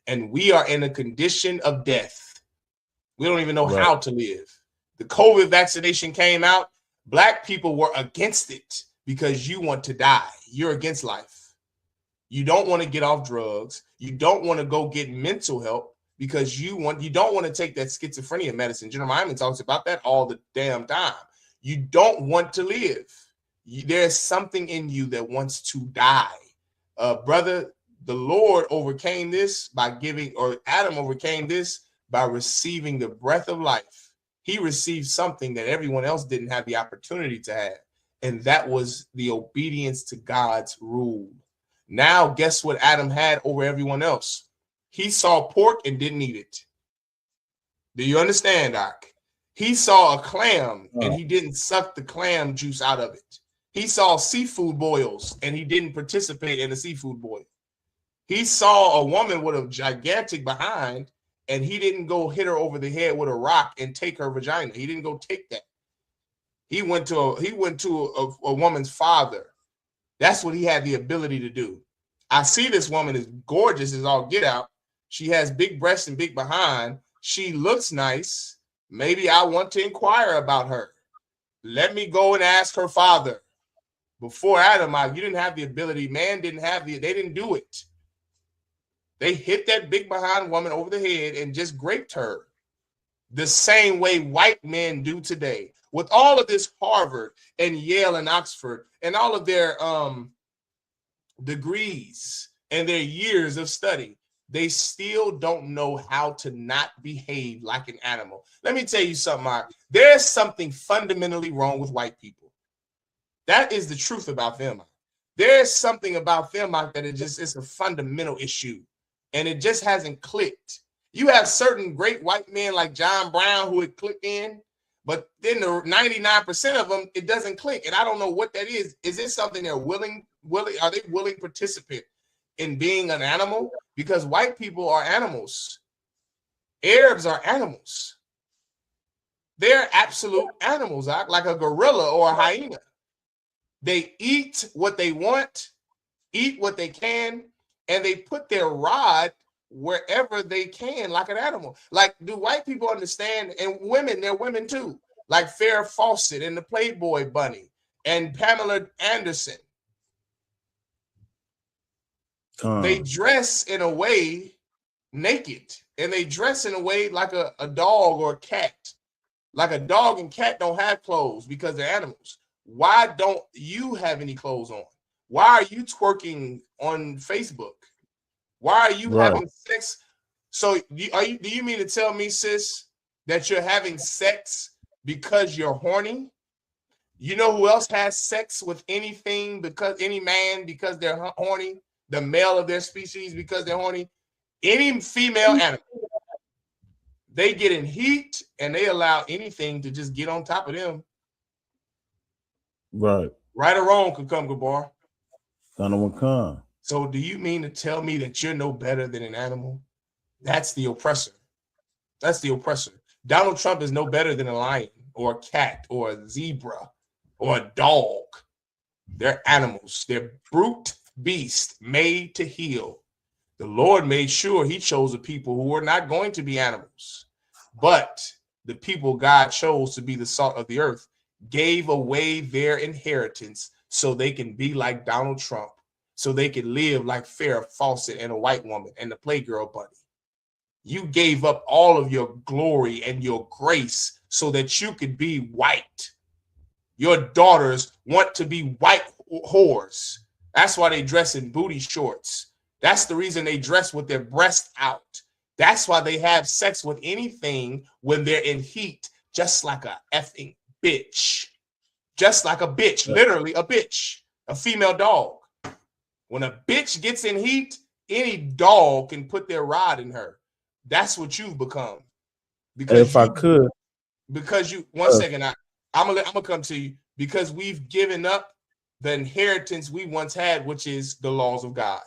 And we are in a condition of death. We don't even know how to live. The COVID vaccination came out. Black people were against it because you want to die. You're against life. You don't want to get off drugs. You don't want to go get mental help because you don't want to take that schizophrenia medicine. General Hyman talks about that all the damn time. You don't want to live. There's something in you that wants to die. Brother, the Lord overcame this by Adam overcame this by receiving the breath of life. He received something that everyone else didn't have the opportunity to have. And that was the obedience to God's rule. Now, guess what Adam had over everyone else? He saw pork and didn't eat it. Do you understand, Doc? He saw a clam and he didn't suck the clam juice out of it. He saw seafood boils and he didn't participate in the seafood boil. He saw a woman with a gigantic behind and he didn't go hit her over the head with a rock and take her vagina. He didn't go take that. He went to a woman's father. That's what he had the ability to do. I see this woman is gorgeous as all get out. She has big breasts and big behind. She looks nice. Maybe I want to inquire about her. Let me go and ask her father. Before Adam, you didn't have the ability. Man didn't have they didn't do it. They hit that big behind woman over the head and just raped her. The same way white men do today. With all of this Harvard and Yale and Oxford and all of their degrees and their years of study, they still don't know how to not behave like an animal. Let me tell you something, Mark. There's something fundamentally wrong with white people. That is the truth about them. There's something about them that it's a fundamental issue, and it just hasn't clicked. You have certain great white men like John Brown who would click in, but then the 99% of them, it doesn't click. And I don't know what that is. Is it something they're willing? Are they willing participant in being an animal? Because white people are animals. Arabs are animals. They're absolute animals, like a gorilla or a hyena. They eat what they want, eat what they can, and they put their rod wherever they can, like an animal. Like, do white people understand? And women, they're women too, like Farrah Fawcett and the Playboy Bunny and Pamela Anderson. They dress in a way naked, and they dress in a way like a dog or a cat. Like a dog and cat don't have clothes because they're animals. Why don't you have any clothes on? Why are you twerking on Facebook? Why are you having sex? So do you mean to tell me, sis, that you're having sex because you're horny? You know who else has sex with anything because they're horny? The male of their species because they're horny? Any female animal. They get in heat and they allow anything to just get on top of them.
Right.
Right or wrong, Cucumber Bar.
Come.
So do you mean to tell me that you're no better than an animal? That's the oppressor. That's the oppressor. Donald Trump is no better than a lion or a cat or a zebra or a dog. They're animals. They're brute beasts made to heal. The Lord made sure he chose a people who were not going to be animals, but the people God chose to be the salt of the earth gave away their inheritance so they can be like Donald Trump, so they can live like Farrah Fawcett and a white woman and the Playgirl Bunny. You gave up all of your glory and your grace so that you could be white. Your daughters want to be white whores. That's why they dress in booty shorts. That's the reason they dress with their breasts out. That's why they have sex with anything when they're in heat, just like a effing bitch. Just like a bitch, literally a bitch, a female dog. When a bitch gets in heat, any dog can put their rod in her. That's what you've become. Because I'm gonna come to you, because we've given up the inheritance we once had, which is the laws of God.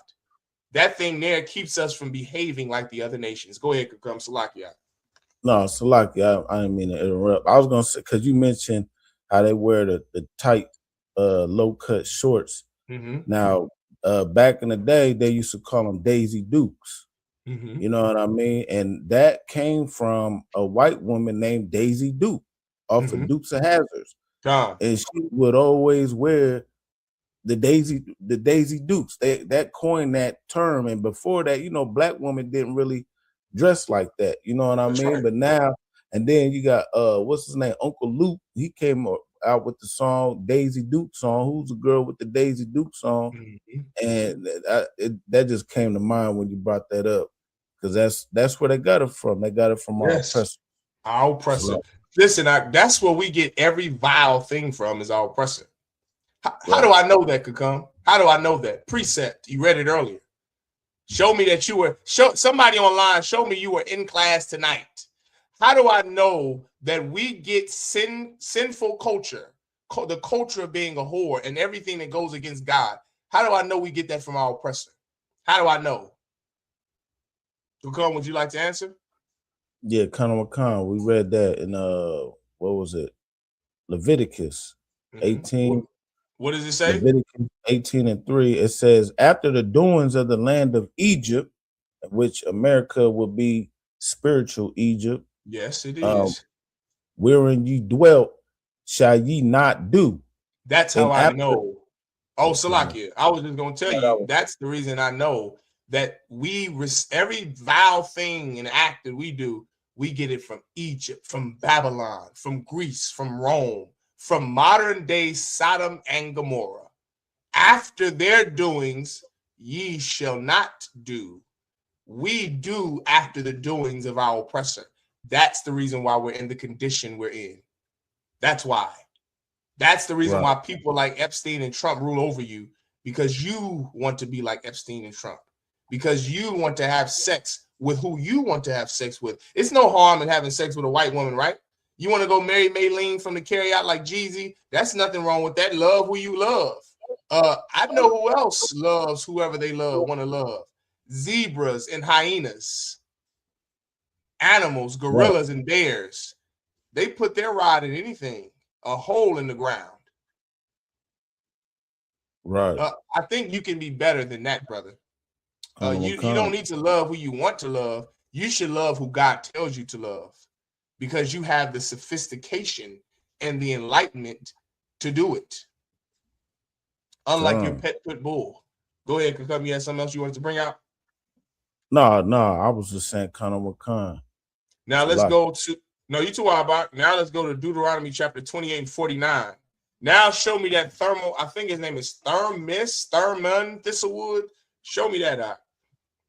That thing there keeps us from behaving like the other nations. Go ahead, come Salakia.
No, Salakia, I didn't mean to interrupt. I was gonna say, because you mentioned how they wear the tight low cut shorts.
Mm-hmm.
Now, back in the day, they used to call them Daisy Dukes.
Mm-hmm.
You know what I mean? And that came from a white woman named Daisy Duke off of Dukes of Hazzards. And she would always wear the Daisy Dukes. That coined that term, and before that, you know, black women didn't really dress like that. You know what I
That's
mean?
right.
But now, and then you got what's his name, Uncle Luke. He came out with the song Daisy Duke song. Who's the girl with the Daisy Duke song? And that just came to mind when you brought that up, because that's where they got it from. They got it from our oppressor.
Our oppressor. Listen, that's where we get every vile thing from, is our oppressor. How do I know that could come? How do I know that? Precept. You read it earlier. Show me that you were. Somebody online. Show me you were in class tonight. How do I know that we get sinful culture, the culture of being a whore and everything that goes against God? How do I know we get that from our oppressor? How do I know? Dukan, would you like to answer?
Yeah, Khan, we read that in what was it? Leviticus 18.
What does it say?
Leviticus 18:3. It says, after the doings of the land of Egypt, which America will be spiritual Egypt.
Yes, it is.
Wherein ye dwelt, shall ye not do.
That's how I know. Oh, Salakia, I was just going to tell you, that's the reason I know that every vile thing and act that we do, we get it from Egypt, from Babylon, from Greece, from Rome, from modern day Sodom and Gomorrah. After their doings, ye shall not do. We do after the doings of our oppressor. That's the reason why we're in the condition we're in. That's why. That's the reason why people like Epstein and Trump rule over you, because you want to be like Epstein and Trump, because you want to have sex with who you want to have sex with. It's no harm in having sex with a white woman, right? You want to go marry Maylene from the carryout like Jeezy? That's nothing wrong with that. Love who you love. I know who else loves whoever they love, want to love. Zebras and hyenas, animals, gorillas and bears. They put their rod in anything. A hole in the ground.
Right.
I think you can be better than that, brother. You don't need to love who you want to love. You should love who God tells you to love, because you have the sophistication and the enlightenment to do it. Unlike your pet pit bull. Go ahead, Kakam. You had something else you wanted to bring out?
No, I was just saying Khan.
Now let's go to you too, about. Now let's go to Deuteronomy chapter 28 and 49. Now show me that thermal. I think his name is Thurman Thistlewood. Show me that out.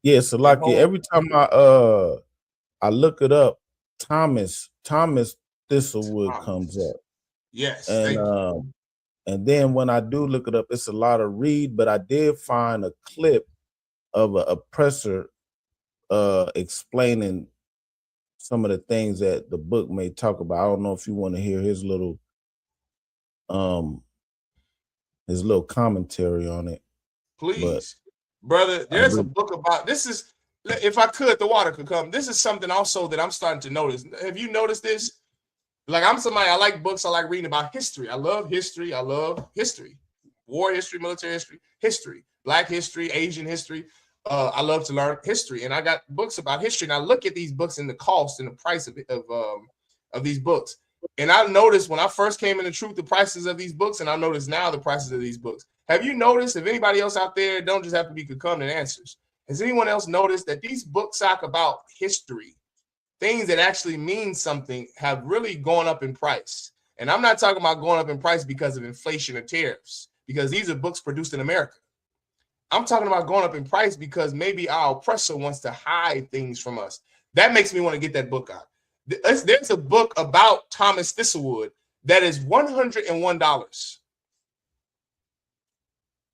Yeah, so like every time I look it up, Thomas Thistlewood comes up.
Yes.
And then when I do look it up, it's a lot of read, but I did find a clip of an oppressor explaining some of the things that the book may talk about. I don't know if you want to hear his little commentary on it.
Please, brother, there's a book about this. Is, if I could, the water could come. This is something also that I'm starting to notice. Have you noticed this? Like, I'm somebody, I like books, I like reading about history. I love history. War history, military history, Black history, Asian history. I love to learn history, and I got books about history. And I look at these books and the cost and the price of these books. And I noticed when I first came into truth the prices of these books, and I notice now the prices of these books. Have you noticed? If anybody else out there, don't just have to be Kakam and answers. Has anyone else noticed that these books talk about history, things that actually mean something, have really gone up in price? And I'm not talking about going up in price because of inflation or tariffs, because these are books produced in America. I'm talking about going up in price because maybe our oppressor wants to hide things from us. That makes me want to get that book out. There's a book about Thomas Thistlewood that is $101.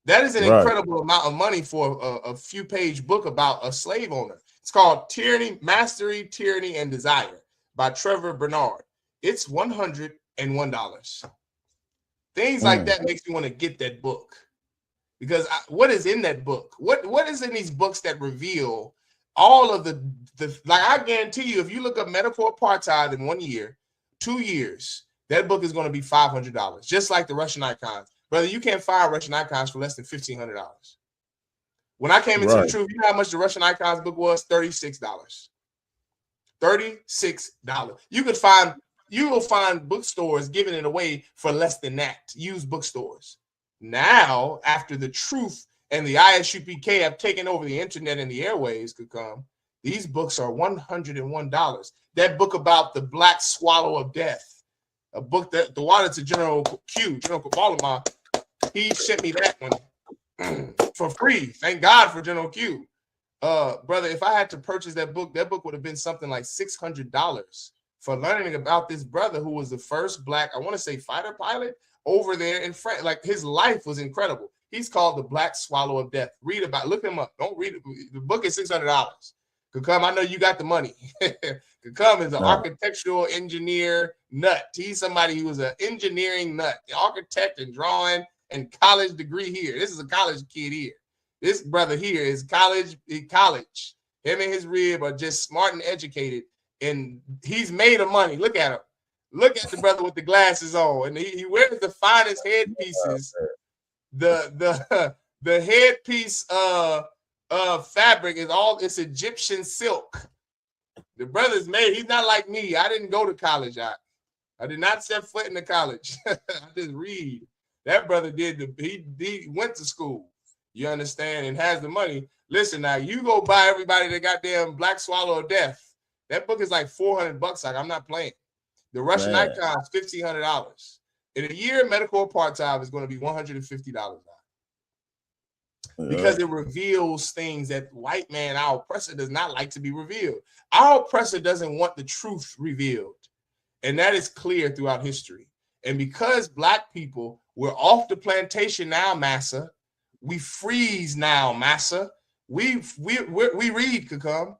That is an incredible amount of money for a few-page book about a slave owner. It's called Tyranny, Mastery, Tyranny, and Desire by Trevor Bernard. It's $101. Things like that makes me want to get that book. Because what is in that book? What is in these books that reveal all of the like, I guarantee you, if you look up medical apartheid in 1 year, 2 years, that book is going to be $500, just like the Russian icons. Brother, you can't find Russian icons for less than $1,500. When I came into the truth, you know how much the Russian icons book was? $36. $36. You will find bookstores giving it away for less than that. Used bookstores. Now, after the truth and the ISUPK have taken over the internet and the airwaves could come, these books are $101. That book about the black swallow of death, a book that the water to General Q, General Kabbalama, he sent me that one for free. Thank God for General Q. Brother, if I had to purchase that book would have been something like $600 for learning about this brother who was the first black, I want to say, fighter pilot over there in France. Like, his life was incredible. He's called the Black Swallow of Death. Read about, look him up. Don't read it. The book is $600. Could come. I know you got the money. Could come as an architectural engineer nut. He's somebody who was an engineering nut, the architect and drawing and college degree here. This is a college kid here. This brother here is college. Him and his rib are just smart and educated, and he's made of money. Look at him. Look at the brother with the glasses on, and he wears the finest headpieces. The headpiece fabric is all, it's Egyptian silk. The brother's made. He's not like me. I didn't go to college. I did not set foot in the college. I just read. That brother did he went to school. You understand, and has the money. Listen, now you go buy everybody that goddamn Black Swallow of Death. That book is like $400. Like, I'm not playing. The Russian icon is $1,500. In a year, medical apartheid is going to be $150 now. Because it reveals things that white man, our oppressor, does not like to be revealed. Our oppressor doesn't want the truth revealed. And that is clear throughout history. And because black people, we're off the plantation now, massa. We freeze now, massa. We read, could come.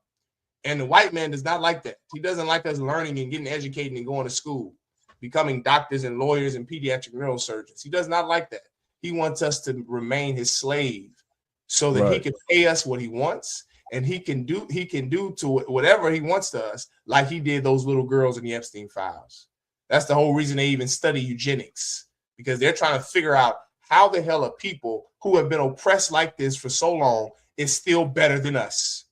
And the white man does not like that. He doesn't like us learning and getting educated and going to school, becoming doctors and lawyers and pediatric neurosurgeons. He does not like that. He wants us to remain his slave so that he can pay us what he wants, and he can do to whatever he wants to us, like he did those little girls in the Epstein files. That's the whole reason they even study eugenics, because they're trying to figure out how the hell are people who have been oppressed like this for so long is still better than us.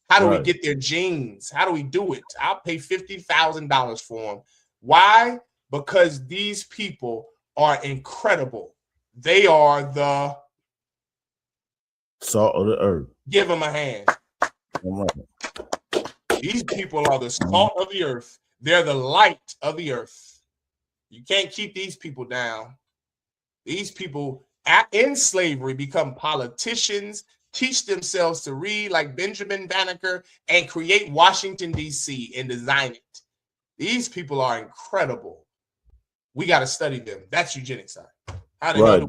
How do we get their genes? How do we do it? I'll pay $50,000 for them. Why? Because these people are incredible. They are the
salt of the earth.
Give them a hand. These people are the salt of the earth. They're the light of the earth. You can't keep these people down. These people in slavery become politicians, teach themselves to read like Benjamin Banneker, and create Washington, D.C. and design it. These people are incredible. We got to study them. That's eugenics. How do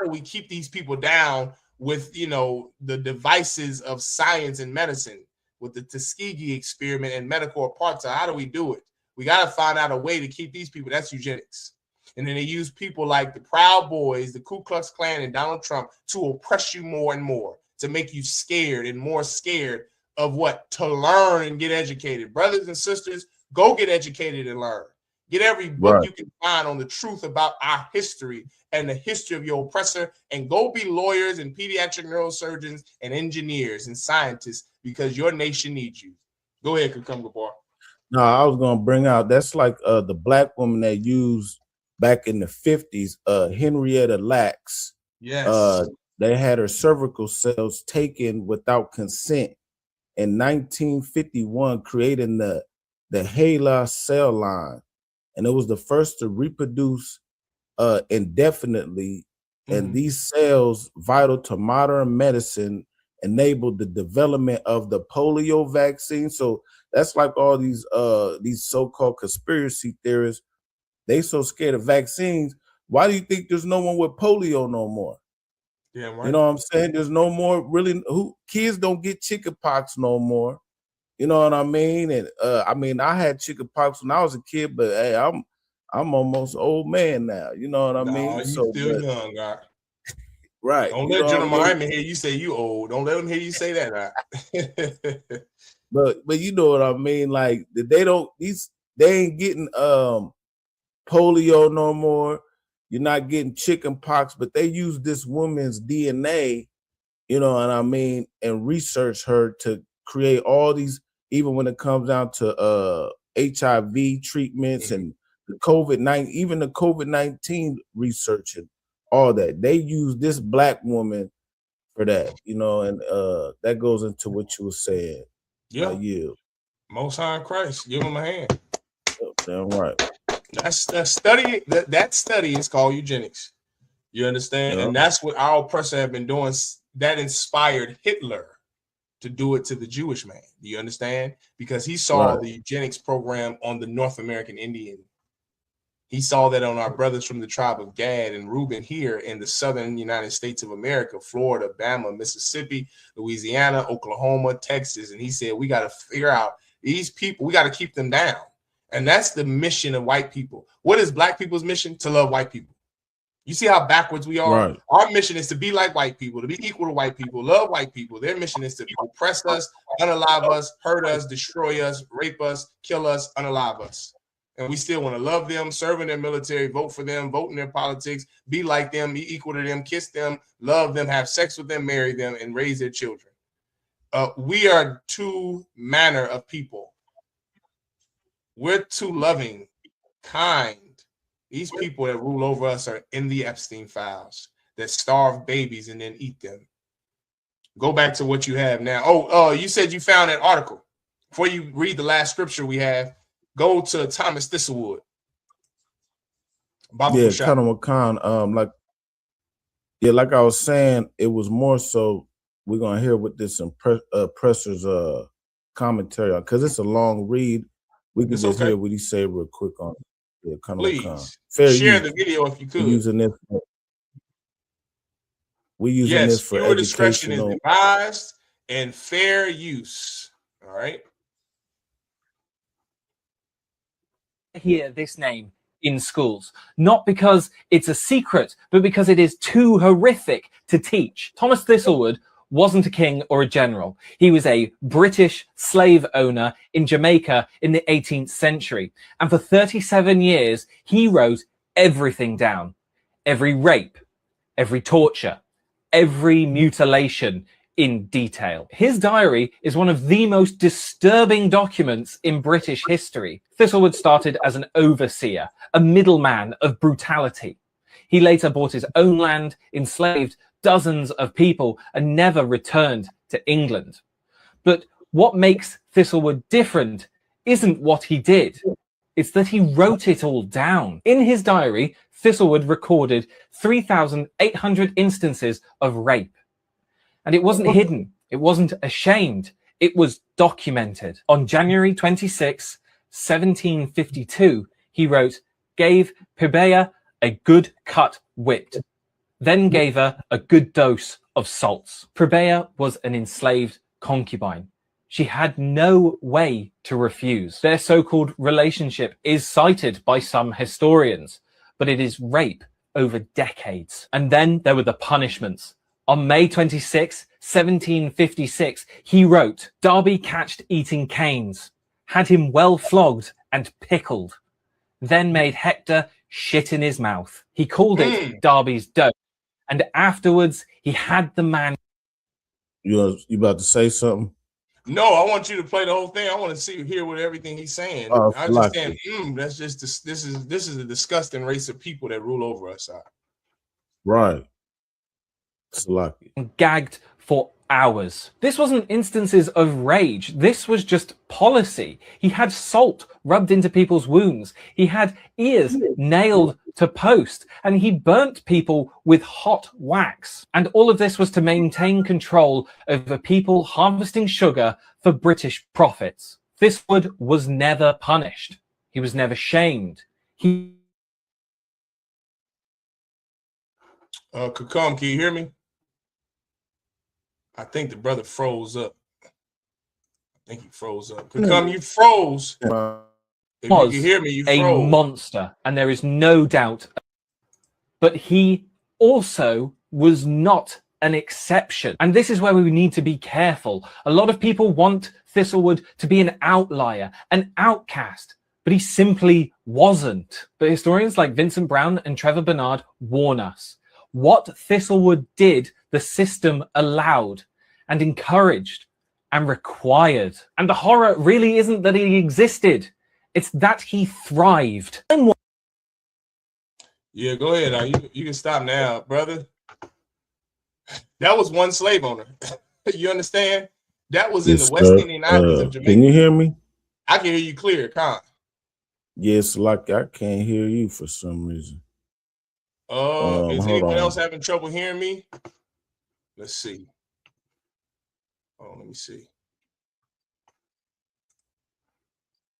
we keep these people down with, the devices of science and medicine, with the Tuskegee experiment and medical apartheid? How do we do it? We got to find out a way to keep these people. That's eugenics. And then they use people like the Proud Boys, the Ku Klux Klan, and Donald Trump to oppress you more and more, to make you scared and more scared of what? To learn and get educated. Brothers and sisters, go get educated and learn. Get every book you can find on the truth about our history and the history of your oppressor, and go be lawyers and pediatric neurosurgeons and engineers and scientists, because your nation needs you. Go ahead, Kukumba Bar.
No, I was going to bring out, that's like the black woman that used back in the 50s, Henrietta Lacks.
Yes.
They had her cervical cells taken without consent in 1951, creating the HeLa cell line. And it was the first to reproduce indefinitely. And these cells, vital to modern medicine, enabled the development of the polio vaccine. So that's like all these so-called conspiracy theorists. They so scared of vaccines. Why do you think there's no one with polio no more?
Yeah, right.
You know what I'm saying? There's no more really kids don't get chickenpox no more. You know what I mean? And I had chickenpox when I was a kid, but hey, I'm almost old man now. You know what I mean?
You still young, right?
Right.
Don't let General Muhammad hear you say you old. Don't let him hear you say that. Right?
but you know what I mean? Like they ain't getting polio no more. You're not getting chicken pox, but they use this woman's DNA, you know what I mean, and research her to create all these, even when it comes down to HIV treatments and the COVID-19, even the COVID-19 research and all that. They use this black woman for that, you know, and that goes into what you were saying.
Yeah.
Most
High in Christ, give him a hand.
Damn right.
That's study. That study is called eugenics. You understand? And that's what our oppressor have been doing. That inspired Hitler to do it to the Jewish man. Do you understand? Because he saw the eugenics program on the North American Indian. He saw that on our brothers from the tribe of Gad and Reuben here in the southern United States of America, Florida, Bama, Mississippi, Louisiana, Oklahoma, Texas. And he said, we got to figure out these people. We got to keep them down. And that's the mission of white people. What is black people's mission? To love white people. You see how backwards we are? Right. Our mission is to be like white people, to be equal to white people, love white people. Their mission is to oppress us, unalive us, hurt us, destroy us, rape us, kill us, unalive us. And we still want to love them, serve in their military, vote for them, vote in their politics, be like them, be equal to them, kiss them, love them, have sex with them, marry them, and raise their children. We are two manner of people. We're too loving, kind. These people that rule over us are in the Epstein files that starve babies and then eat them. Go back to what you have now. Oh, you said you found that article. Before you read the last scripture we have, go to Thomas Thistlewood.
Yeah, kind of like I was saying, it was more so we're gonna hear what this oppressor's commentary on, because it's a long read. We can just hear what he say real quick on it. Yeah, kind
Please
of
share the video if you could.
We're using this for
your discretion
educational.
is advised and fair use. All right.
Hear this name in schools, not because it's a secret, but because it is too horrific to teach. Thomas Thistlewood wasn't a king or a general. He was a British slave owner in Jamaica in the 18th century. And for 37 years, he wrote everything down. Every rape, every torture, every mutilation in detail. His diary is one of the most disturbing documents in British history. Thistlewood started as an overseer, a middleman of brutality. He later bought his own land, enslaved dozens of people, and never returned to England. But what makes Thistlewood different isn't what he did. It's that he wrote it all down. In his diary, Thistlewood recorded 3,800 instances of rape. And it wasn't hidden. It wasn't ashamed. It was documented. On January 26, 1752, he wrote, gave Pibea a good cut whipped, then gave her a good dose of salts. Pibea was an enslaved concubine. She had no way to refuse. Their so-called relationship is cited by some historians, but it is rape over decades. And then there were the punishments. On May 26, 1756, he wrote, Darby catched eating canes, had him well flogged and pickled, then made Hector shit in his mouth. He called it Darby's dope. And afterwards, he had the man.
You about to say something?
No, I want you to play the whole thing. I want to hear what everything he's saying. I just saying, that's just this is a disgusting race of people that rule over us.
Right.
Gagged for hours. This wasn't instances of rage. This was just policy. He had salt rubbed into people's wounds. He had ears nailed to post, and he burnt people with hot wax. And all of this was to maintain control over people harvesting sugar for British profits. Thistlewood was never punished. He was never shamed.
Kakam, can you hear me? I think the brother froze up. I think he froze up. Kakam, you froze. If you can hear me, you froze.
A monster, and there is no doubt. But he also was not an exception. And this is where we need to be careful. A lot of people want Thistlewood to be an outlier, an outcast, but he simply wasn't. But historians like Vincent Brown and Trevor Bernard warn us. What Thistlewood did, the system allowed and encouraged and required. And the horror really isn't that he existed. It's that he thrived.
Yeah, go ahead. You can stop now, brother. That was one slave owner. You understand? That was in the
Yes,
West
sir.
Indian Islands of Jamaica.
Can you hear me?
I can hear you clear, Con.
Yes, like I can't hear you for some reason.
Is
Hold
anyone
on.
else having trouble hearing me? Let's see. Oh, let me see.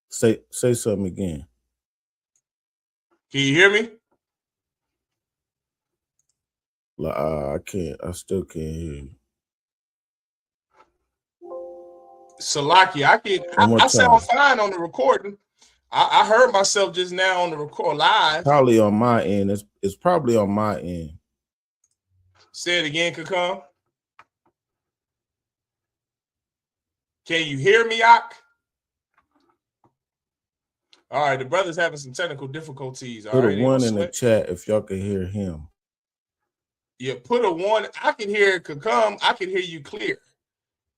Say something again.
Can you hear me?
I can't. I still can't hear you.
Salaki, I sound fine on the recording. I heard myself just now on the record live.
Probably on my end. It's probably on my end.
Say it again, Kakam. Can you hear me, Ak? All right, the brother's having some technical difficulties. All
Put
right,
a 1 in the chat if y'all can hear him.
Yeah, put a 1. I can hear Kakam. I can hear you clear,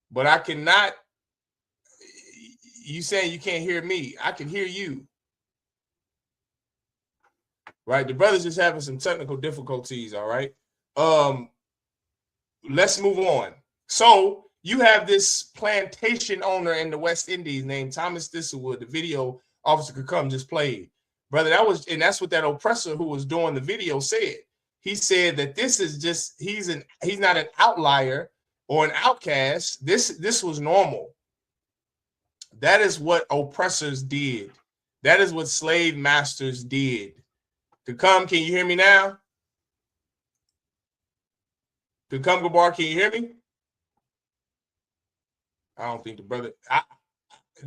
but I cannot. You saying you can't hear me? I can hear you. Right, the brother's just having some technical difficulties. All right. Let's move on. So you have this plantation owner in the West Indies named Thomas Thistlewood. The video Officer Kakam just played, brother. That's what that oppressor who was doing the video said. He said that this is just he's not an outlier or an outcast. This was normal. That is what oppressors did. That is what slave masters did. Kakam, can you hear me now? Kakam Gabar, can you hear me? I don't think the brother.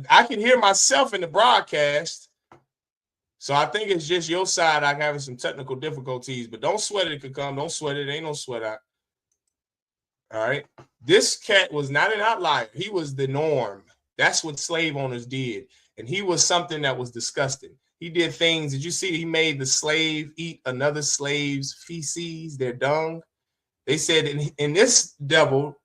I can hear myself in the broadcast, so I think it's just your side. I'm having some technical difficulties, but don't sweat it. Kakam, don't sweat it. Ain't no sweat out. All right. This cat was not an outlier. He was the norm. That's what slave owners did, and he was something that was disgusting. He did things. Did you see? He made the slave eat another slave's feces, their dung. They said in this devil,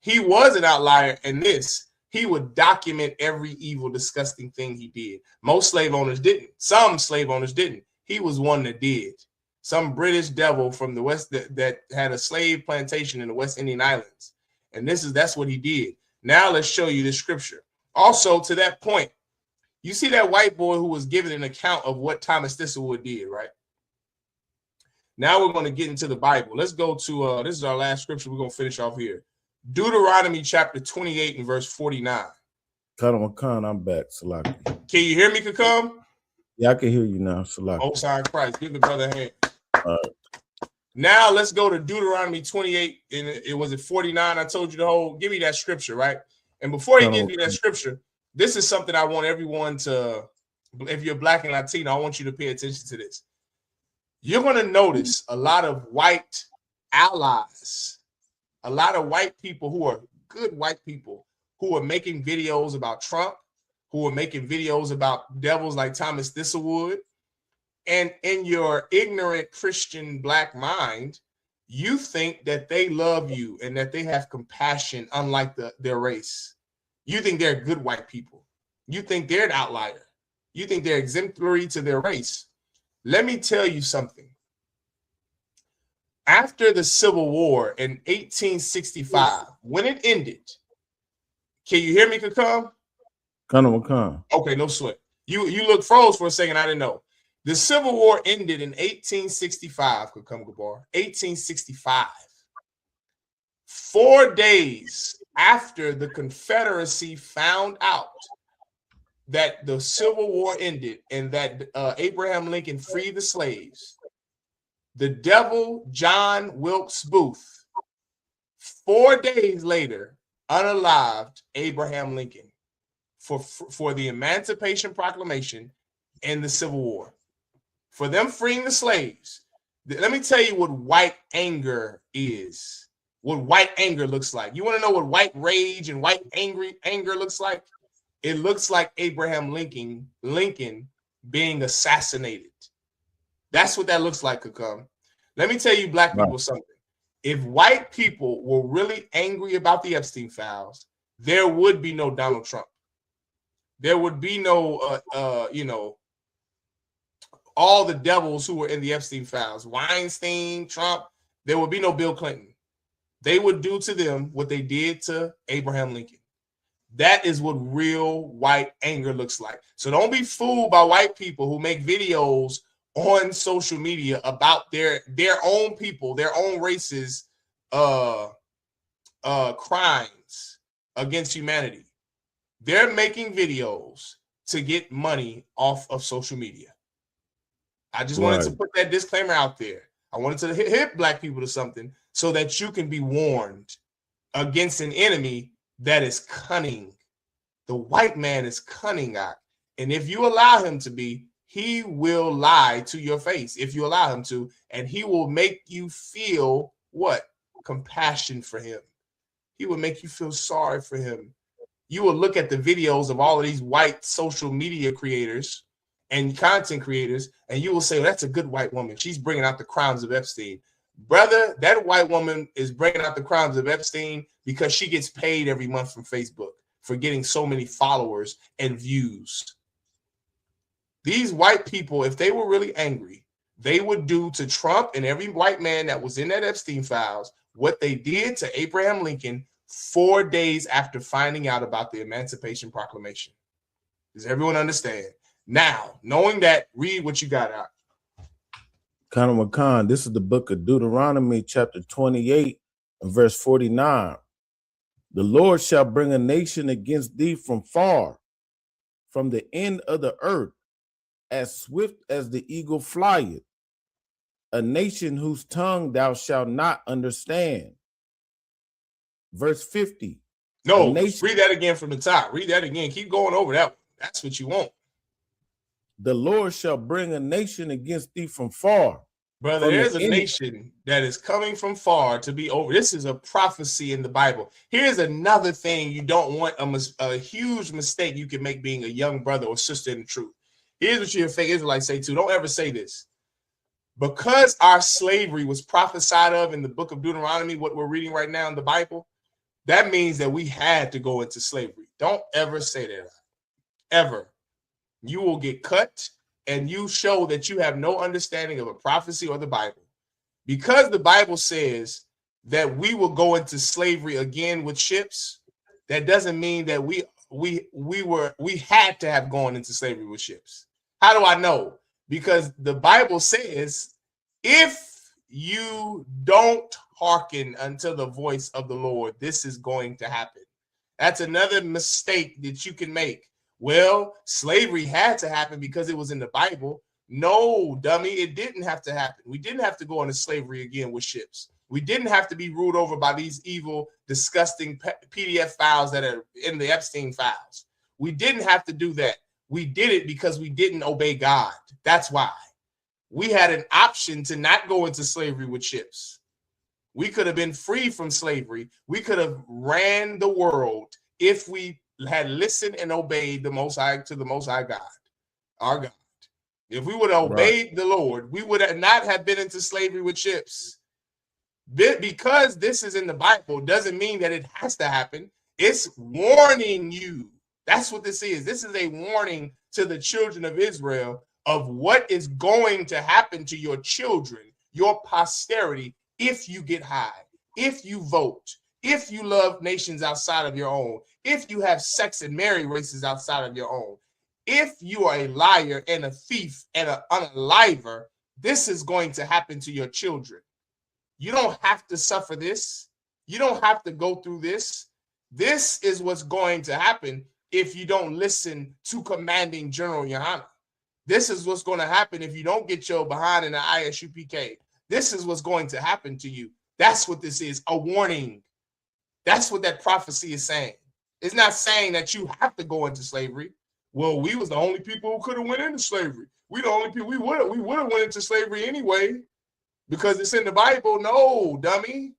he was an outlier. In this, he would document every evil, disgusting thing he did. Most slave owners didn't. Some slave owners didn't. He was one that did. Some British devil from the West that had a slave plantation in the West Indian Islands. And that's what he did. Now let's show you the scripture. Also, to that point, you see that white boy who was given an account of what Thomas Thistlewood did, right? Now we're going to get into the Bible. Let's go to, this is our last scripture. We're going to finish off here. Deuteronomy chapter 28 and verse 49.
Khan, I'm back, Salaki.
Can you hear me, Kakam?
Yeah, I can hear you now, Salaki.
Oh, sorry, Christ. Give the brother a hand. Now let's go to Deuteronomy 28, and it was at 49. I told you the whole, give me that scripture, right? And before he gives me that scripture, this is something I want everyone to, if you're Black and Latino, I want you to pay attention to this. You're going to notice a lot of white allies, a lot of white people who are good white people who are making videos about Trump, who are making videos about devils like Thomas Thistlewood. And in your ignorant Christian Black mind, you think that they love you and that they have compassion, unlike their race. You think they're good white people. You think they're an outlier. You think they're exemplary to their race. Let me tell you something. After the Civil War in 1865, when it ended, can you hear me, Kakam?
Khan.
Okay, no sweat. You look froze for a second. I didn't know. The Civil War ended in 1865, Kakam Gabar. 1865. 4 days after the Confederacy found out that the Civil War ended and that Abraham Lincoln freed the slaves, the devil John Wilkes Booth, 4 days later, unalived Abraham Lincoln for the Emancipation Proclamation and the Civil War. For them freeing the slaves. Let me tell you what white anger is. What white anger looks like. You want to know what white rage and white anger looks like? It looks like Abraham Lincoln being assassinated. That's what that looks like, Kakam. Let me tell you, Black people, something. If white people were really angry about the Epstein files, there would be no Donald Trump. There would be no, all the devils who were in the Epstein files, Weinstein, Trump, there would be no Bill Clinton. They would do to them what they did to Abraham Lincoln. That is what real white anger looks like. So don't be fooled by white people who make videos on social media about their own people, their own races, crimes against humanity. They're making videos to get money off of social media. I just wanted to put that disclaimer out there. I wanted to hit black people to something so that you can be warned against an enemy that is cunning. The white man is cunning, and if you allow him to be, he will lie to your face if you allow him to, and he will make you feel what? Compassion for him. He will make you feel sorry for him. You will look at the videos of all of these white social media creators and content creators, and you will say, well, that's a good white woman. She's bringing out the crimes of Epstein. Brother, that white woman is bringing out the crimes of Epstein because she gets paid every month from Facebook for getting so many followers and views. These white people, if they were really angry, they would do to Trump and every white man that was in that Epstein files what they did to Abraham Lincoln 4 days after finding out about the Emancipation Proclamation. Does everyone understand? Now, knowing that, read what you got out.
Khan Wakan, this is the book of Deuteronomy, chapter 28, and verse 49. The Lord shall bring a nation against thee from far, from the end of the earth, as swift as the eagle flieth, a nation whose tongue thou shalt not understand. Verse 50.
No, read that again from the top. Read that again. Keep going over that one. That's what you want.
The Lord shall bring a nation against thee from far.
Brother, there's a nation that is coming from far to be over. This is a prophecy in the Bible. Here's another thing you don't want, a huge mistake you can make being a young brother or sister in the truth. Here's what your fake Israelites say too. Don't ever say this. Because our slavery was prophesied of in the book of Deuteronomy, what we're reading right now in the Bible, that means that we had to go into slavery. Don't ever say that. Ever. You will get cut, and you show that you have no understanding of a prophecy or the Bible. Because the Bible says that we will go into slavery again with ships, that doesn't mean that we had to have gone into slavery with ships. How do I know? Because the Bible says, if you don't hearken unto the voice of the Lord, this is going to happen. That's another mistake that you can make. Well, slavery had to happen because it was in the Bible. No, dummy, it didn't have to happen. We didn't have to go into slavery again with ships. We didn't have to be ruled over by these evil, disgusting PDF files that are in the Epstein files. We didn't have to do that. We did it because we didn't obey God. That's why. We had an option to not go into slavery with ships. We could have been free from slavery. We could have ran the world if we had listened and obeyed the Most High, to the Most High God, our God. If we would have obeyed the Lord, we would not have been into slavery with ships. Because this is in the Bible doesn't mean that it has to happen. It's warning you. That's what this is. This is a warning to the children of Israel of what is going to happen to your children, your posterity, if you get high, if you vote, if you love nations outside of your own, if you have sex and marry races outside of your own, if you are a liar and a thief and an unaliver, this is going to happen to your children. You don't have to suffer this. You don't have to go through this. This is what's going to happen if you don't listen to Commanding General Yahanna. This is what's going to happen if you don't get your behind in the I.S.U.P.K. This is what's going to happen to you. That's what this is, a warning. That's what that prophecy is saying. It's not saying that you have to go into slavery. Well, we was the only people who could have went into slavery. We the only people, we would have went into slavery anyway because it's in the Bible. No, dummy.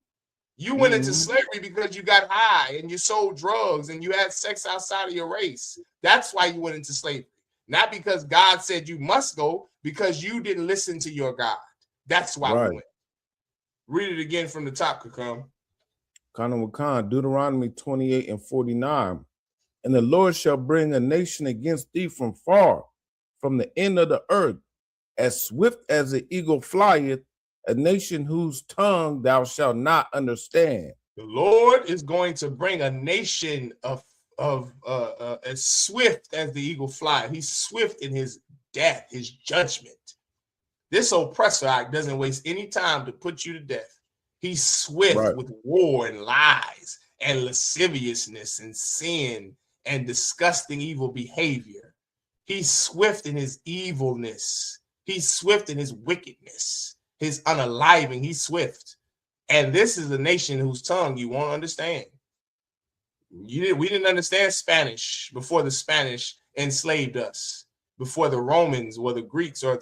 You went into slavery because you got high and you sold drugs and you had sex outside of your race. That's why you went into slavery. Not because God said you must go, because you didn't listen to your God. That's why we went. Read it again from the top, Kakam.
Khan, Deuteronomy 28 and 49. And the Lord shall bring a nation against thee from far, from the end of the earth, as swift as the eagle flieth, a nation whose tongue thou shalt not understand.
The Lord is going to bring a nation of as swift as the eagle fly. He's swift in his death, his judgment. This oppressor act doesn't waste any time to put you to death. He's swift with war and lies and lasciviousness and sin and disgusting evil behavior. He's swift in his evilness. He's swift in his wickedness, his unaliving. He's swift. And this is a nation whose tongue you won't understand. We didn't understand Spanish before the Spanish enslaved us, before the Romans or the Greeks or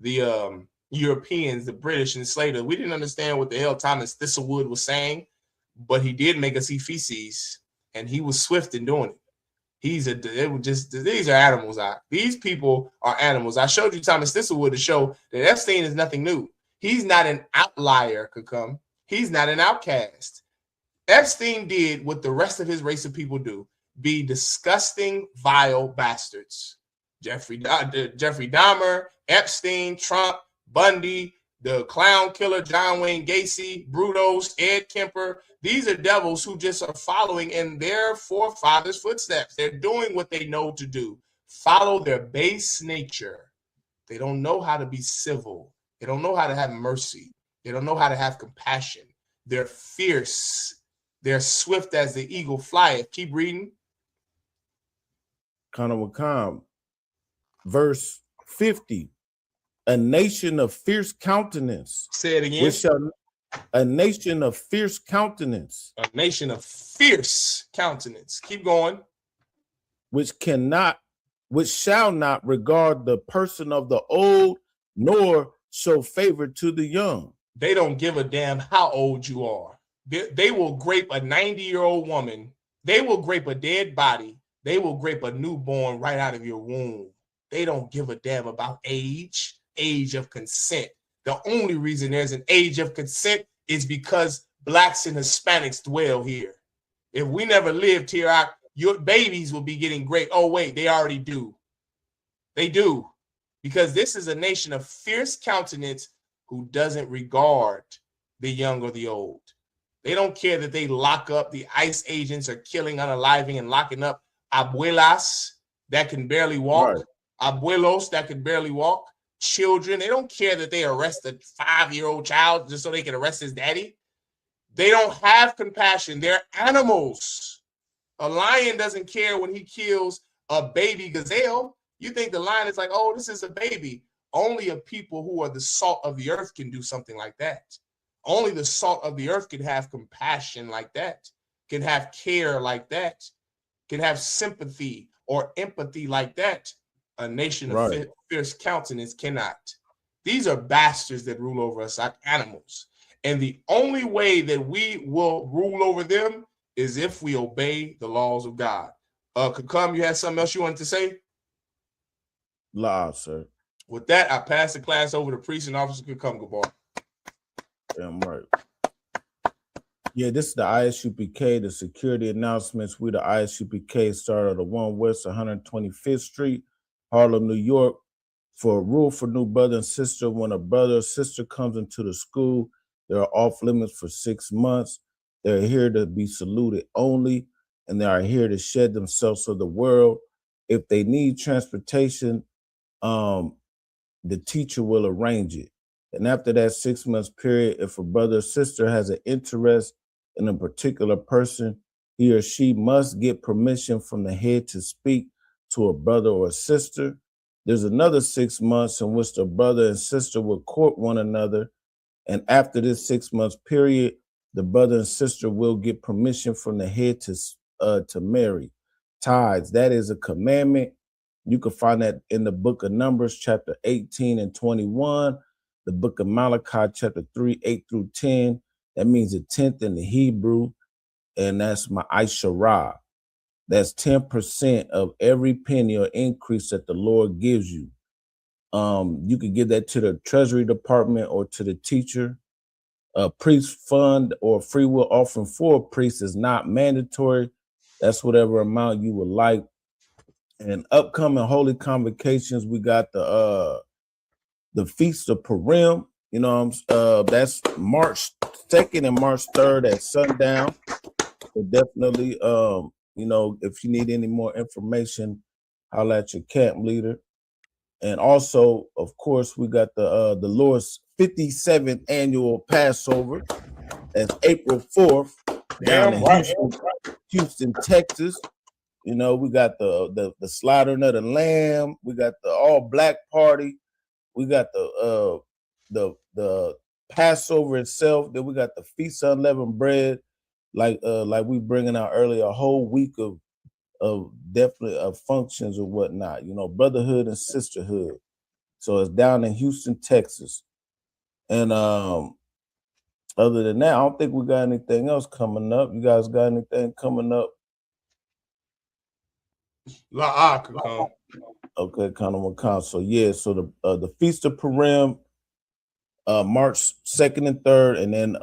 the Europeans, the British enslaved us. We didn't understand what the hell Thomas Thistlewood was saying, but he did make us eat feces, and he was swift in doing it. These are animals. These people are animals. I showed you Thomas Thistlewood to show that Epstein is nothing new. He's not an outlier, He's not an outcast. Epstein did what the rest of his race of people do: be disgusting, vile bastards. Jeffrey Dahmer, Epstein, Trump, Bundy, the clown killer, John Wayne Gacy, Brutos, Ed Kemper. These are devils who just are following in their forefathers' footsteps. They're doing what they know to do. Follow their base nature. They don't know how to be civil. They don't know how to have mercy. They don't know how to have compassion. They're fierce. They're swift as the eagle flieth. Keep reading.
Kanawakam, verse 50. A nation of fierce countenance.
Say it again.
A nation of fierce countenance.
A nation of fierce countenance. Keep going.
Which shall not regard the person of the old, nor show favor to the young.
They don't give a damn how old you are. They will grape a 90-year-old woman. They will grape a dead body. They will grape a newborn right out of your womb. They don't give a damn about age of consent. The only reason there's an age of consent is because blacks and Hispanics dwell here. If we never lived here, your babies will be getting raped. Oh, wait, they already do. They do. Because this is a nation of fierce countenance who doesn't regard the young or the old. They don't care that they lock up. The ICE agents are killing, unaliving, and locking up abuelas that can barely walk, abuelos that can barely walk, children. They don't care that they arrest a 5-year-old child just so they can arrest his daddy. They don't have compassion. They're animals. A lion doesn't care when he kills a baby gazelle. You think the lion is like, oh, this is a baby. Only a people who are the salt of the earth can do something like that. Only the salt of the earth can have compassion like that, can have care like that, can have sympathy or empathy like that. A nation of fierce countenance cannot. These are bastards that rule over us like animals. And the only way that we will rule over them is if we obey the laws of God. Kakam, you had something else you wanted to say?
Loud, sir.
With that, I pass the class over to Priest and Officer Kakam Gabar.
Damn right. Yeah, this is the I.S.U.P.K, the security announcements. We the I.S.U.P.K started at 1 West 125th Street, Harlem, New York, for a rule for new brother and sister. When a brother or sister comes into the school, they are off limits for 6 months. They're here to be saluted only, and they are here to shed themselves for the world. If they need transportation, the teacher will arrange it. And after that 6 months period, if a brother or sister has an interest in a particular person, he or she must get permission from the head to speak to a brother or a sister. There's another 6 months in which the brother and sister will court one another. And after this 6 months period, the brother and sister will get permission from the head to marry. Tithes, that is a commandment. You can find that in the book of Numbers, chapter 18 and 21. The book of Malachi, chapter 3, 8 through 10. That means the 10th in the Hebrew, and that's ma'asharah. That's 10% of every penny or increase that the Lord gives you. You can give that to the Treasury Department or to the teacher. A priest fund or free will offering for a priest is not mandatory. That's whatever amount you would like. And upcoming holy convocations, we got the the Feast of Purim. You know, that's March 2nd and March 3rd at sundown. So definitely, you know, if you need any more information, holler at your camp leader. And also, of course, we got the Lord's 57th annual Passover. That's April 4th down in Houston, Texas. You know, we got the slaughtering of the lamb. We got the all black party. We got the Passover itself. Then we got the Feast of Unleavened Bread. Like we bringing out earlier, a whole week of definitely of functions or whatnot, you know, brotherhood and sisterhood. So it's down in Houston, Texas. And other than that, I don't think we got anything else coming up. You guys got anything coming up? Okay, kind of one. So yeah, so the Feast of Purim, March 2nd and 3rd, and then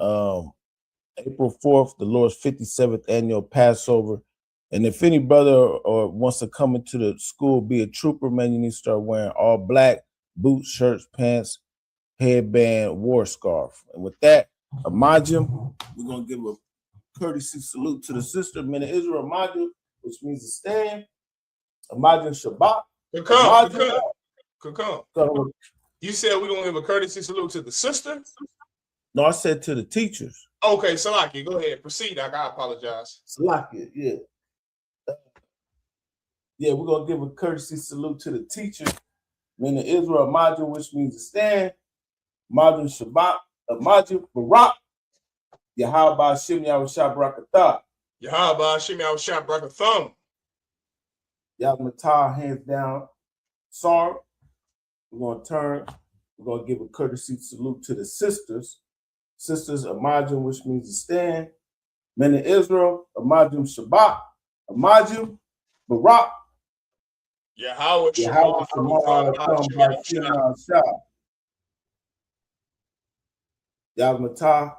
April 4th, the Lord's 57th annual Passover. And if any brother or wants to come into the school, be a trooper, man, you need to start wearing all black, boots, shirts, pants, headband, war scarf. And with that, Amajim, we're going to give a courtesy salute to the sister, men of Israel, Amajim, which means to stand. Amajim Shabbat.
Come. You said we're going to give a courtesy salute to the sister?
No, I said to the teachers.
Okay, Salaki, go ahead. Proceed. I apologize.
Salaki, yeah. Yeah, we're going to give a courtesy salute to the teachers, men of Israel, Amajim, which means to stand. Amajim Shabbat, Amajim Barak, Yahweh Hashem Yahushua Barakatah.
Yahweh Hashem Yahushua Barakathum.
Yahweh hands down. Sorry. We're going to turn. We're going to give a courtesy salute to the sisters. Sisters, Amajim, which means to stand. Men of Israel, Amajim Shabbat, Amajim Barak.
Yahweh
Yahweh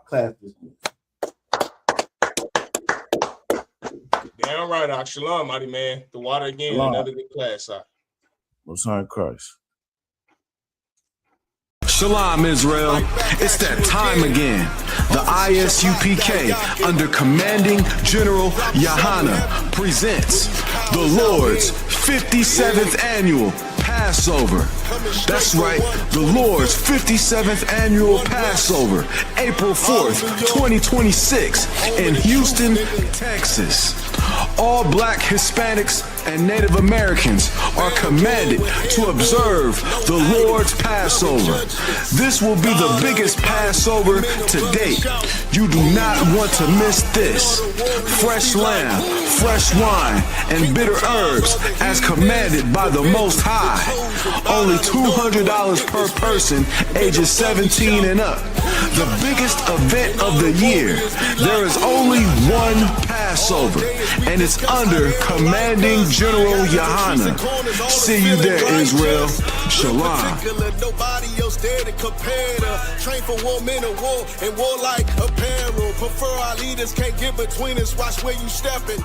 class dismissed.
Damn right, Shalom, mighty man. The water again, Shalom. Another good class.
Most High Christ.
Shalom, Israel. It's that time again. The I.S.U.P.K. under Commanding General Yahanna presents the Lord's 57th annual Passover. That's right, the Lord's 57th annual Passover, April 4th, 2026 in Houston, Texas. All Black, Hispanics, and Native Americans are commanded to observe the Lord's Passover. This will be the biggest Passover to date. You do not want to miss this. Fresh lamb, fresh wine, and bitter herbs as commanded by the Most High. Only $200 per person, ages 17 and up. The biggest event of the year. There is only one Passover, and it's under Commanding General Yahanna. See you there, Israel. Shalom.
Train for war, men of war, and war like apparel. Prefer our leaders, can't get between us. Watch where you stepping.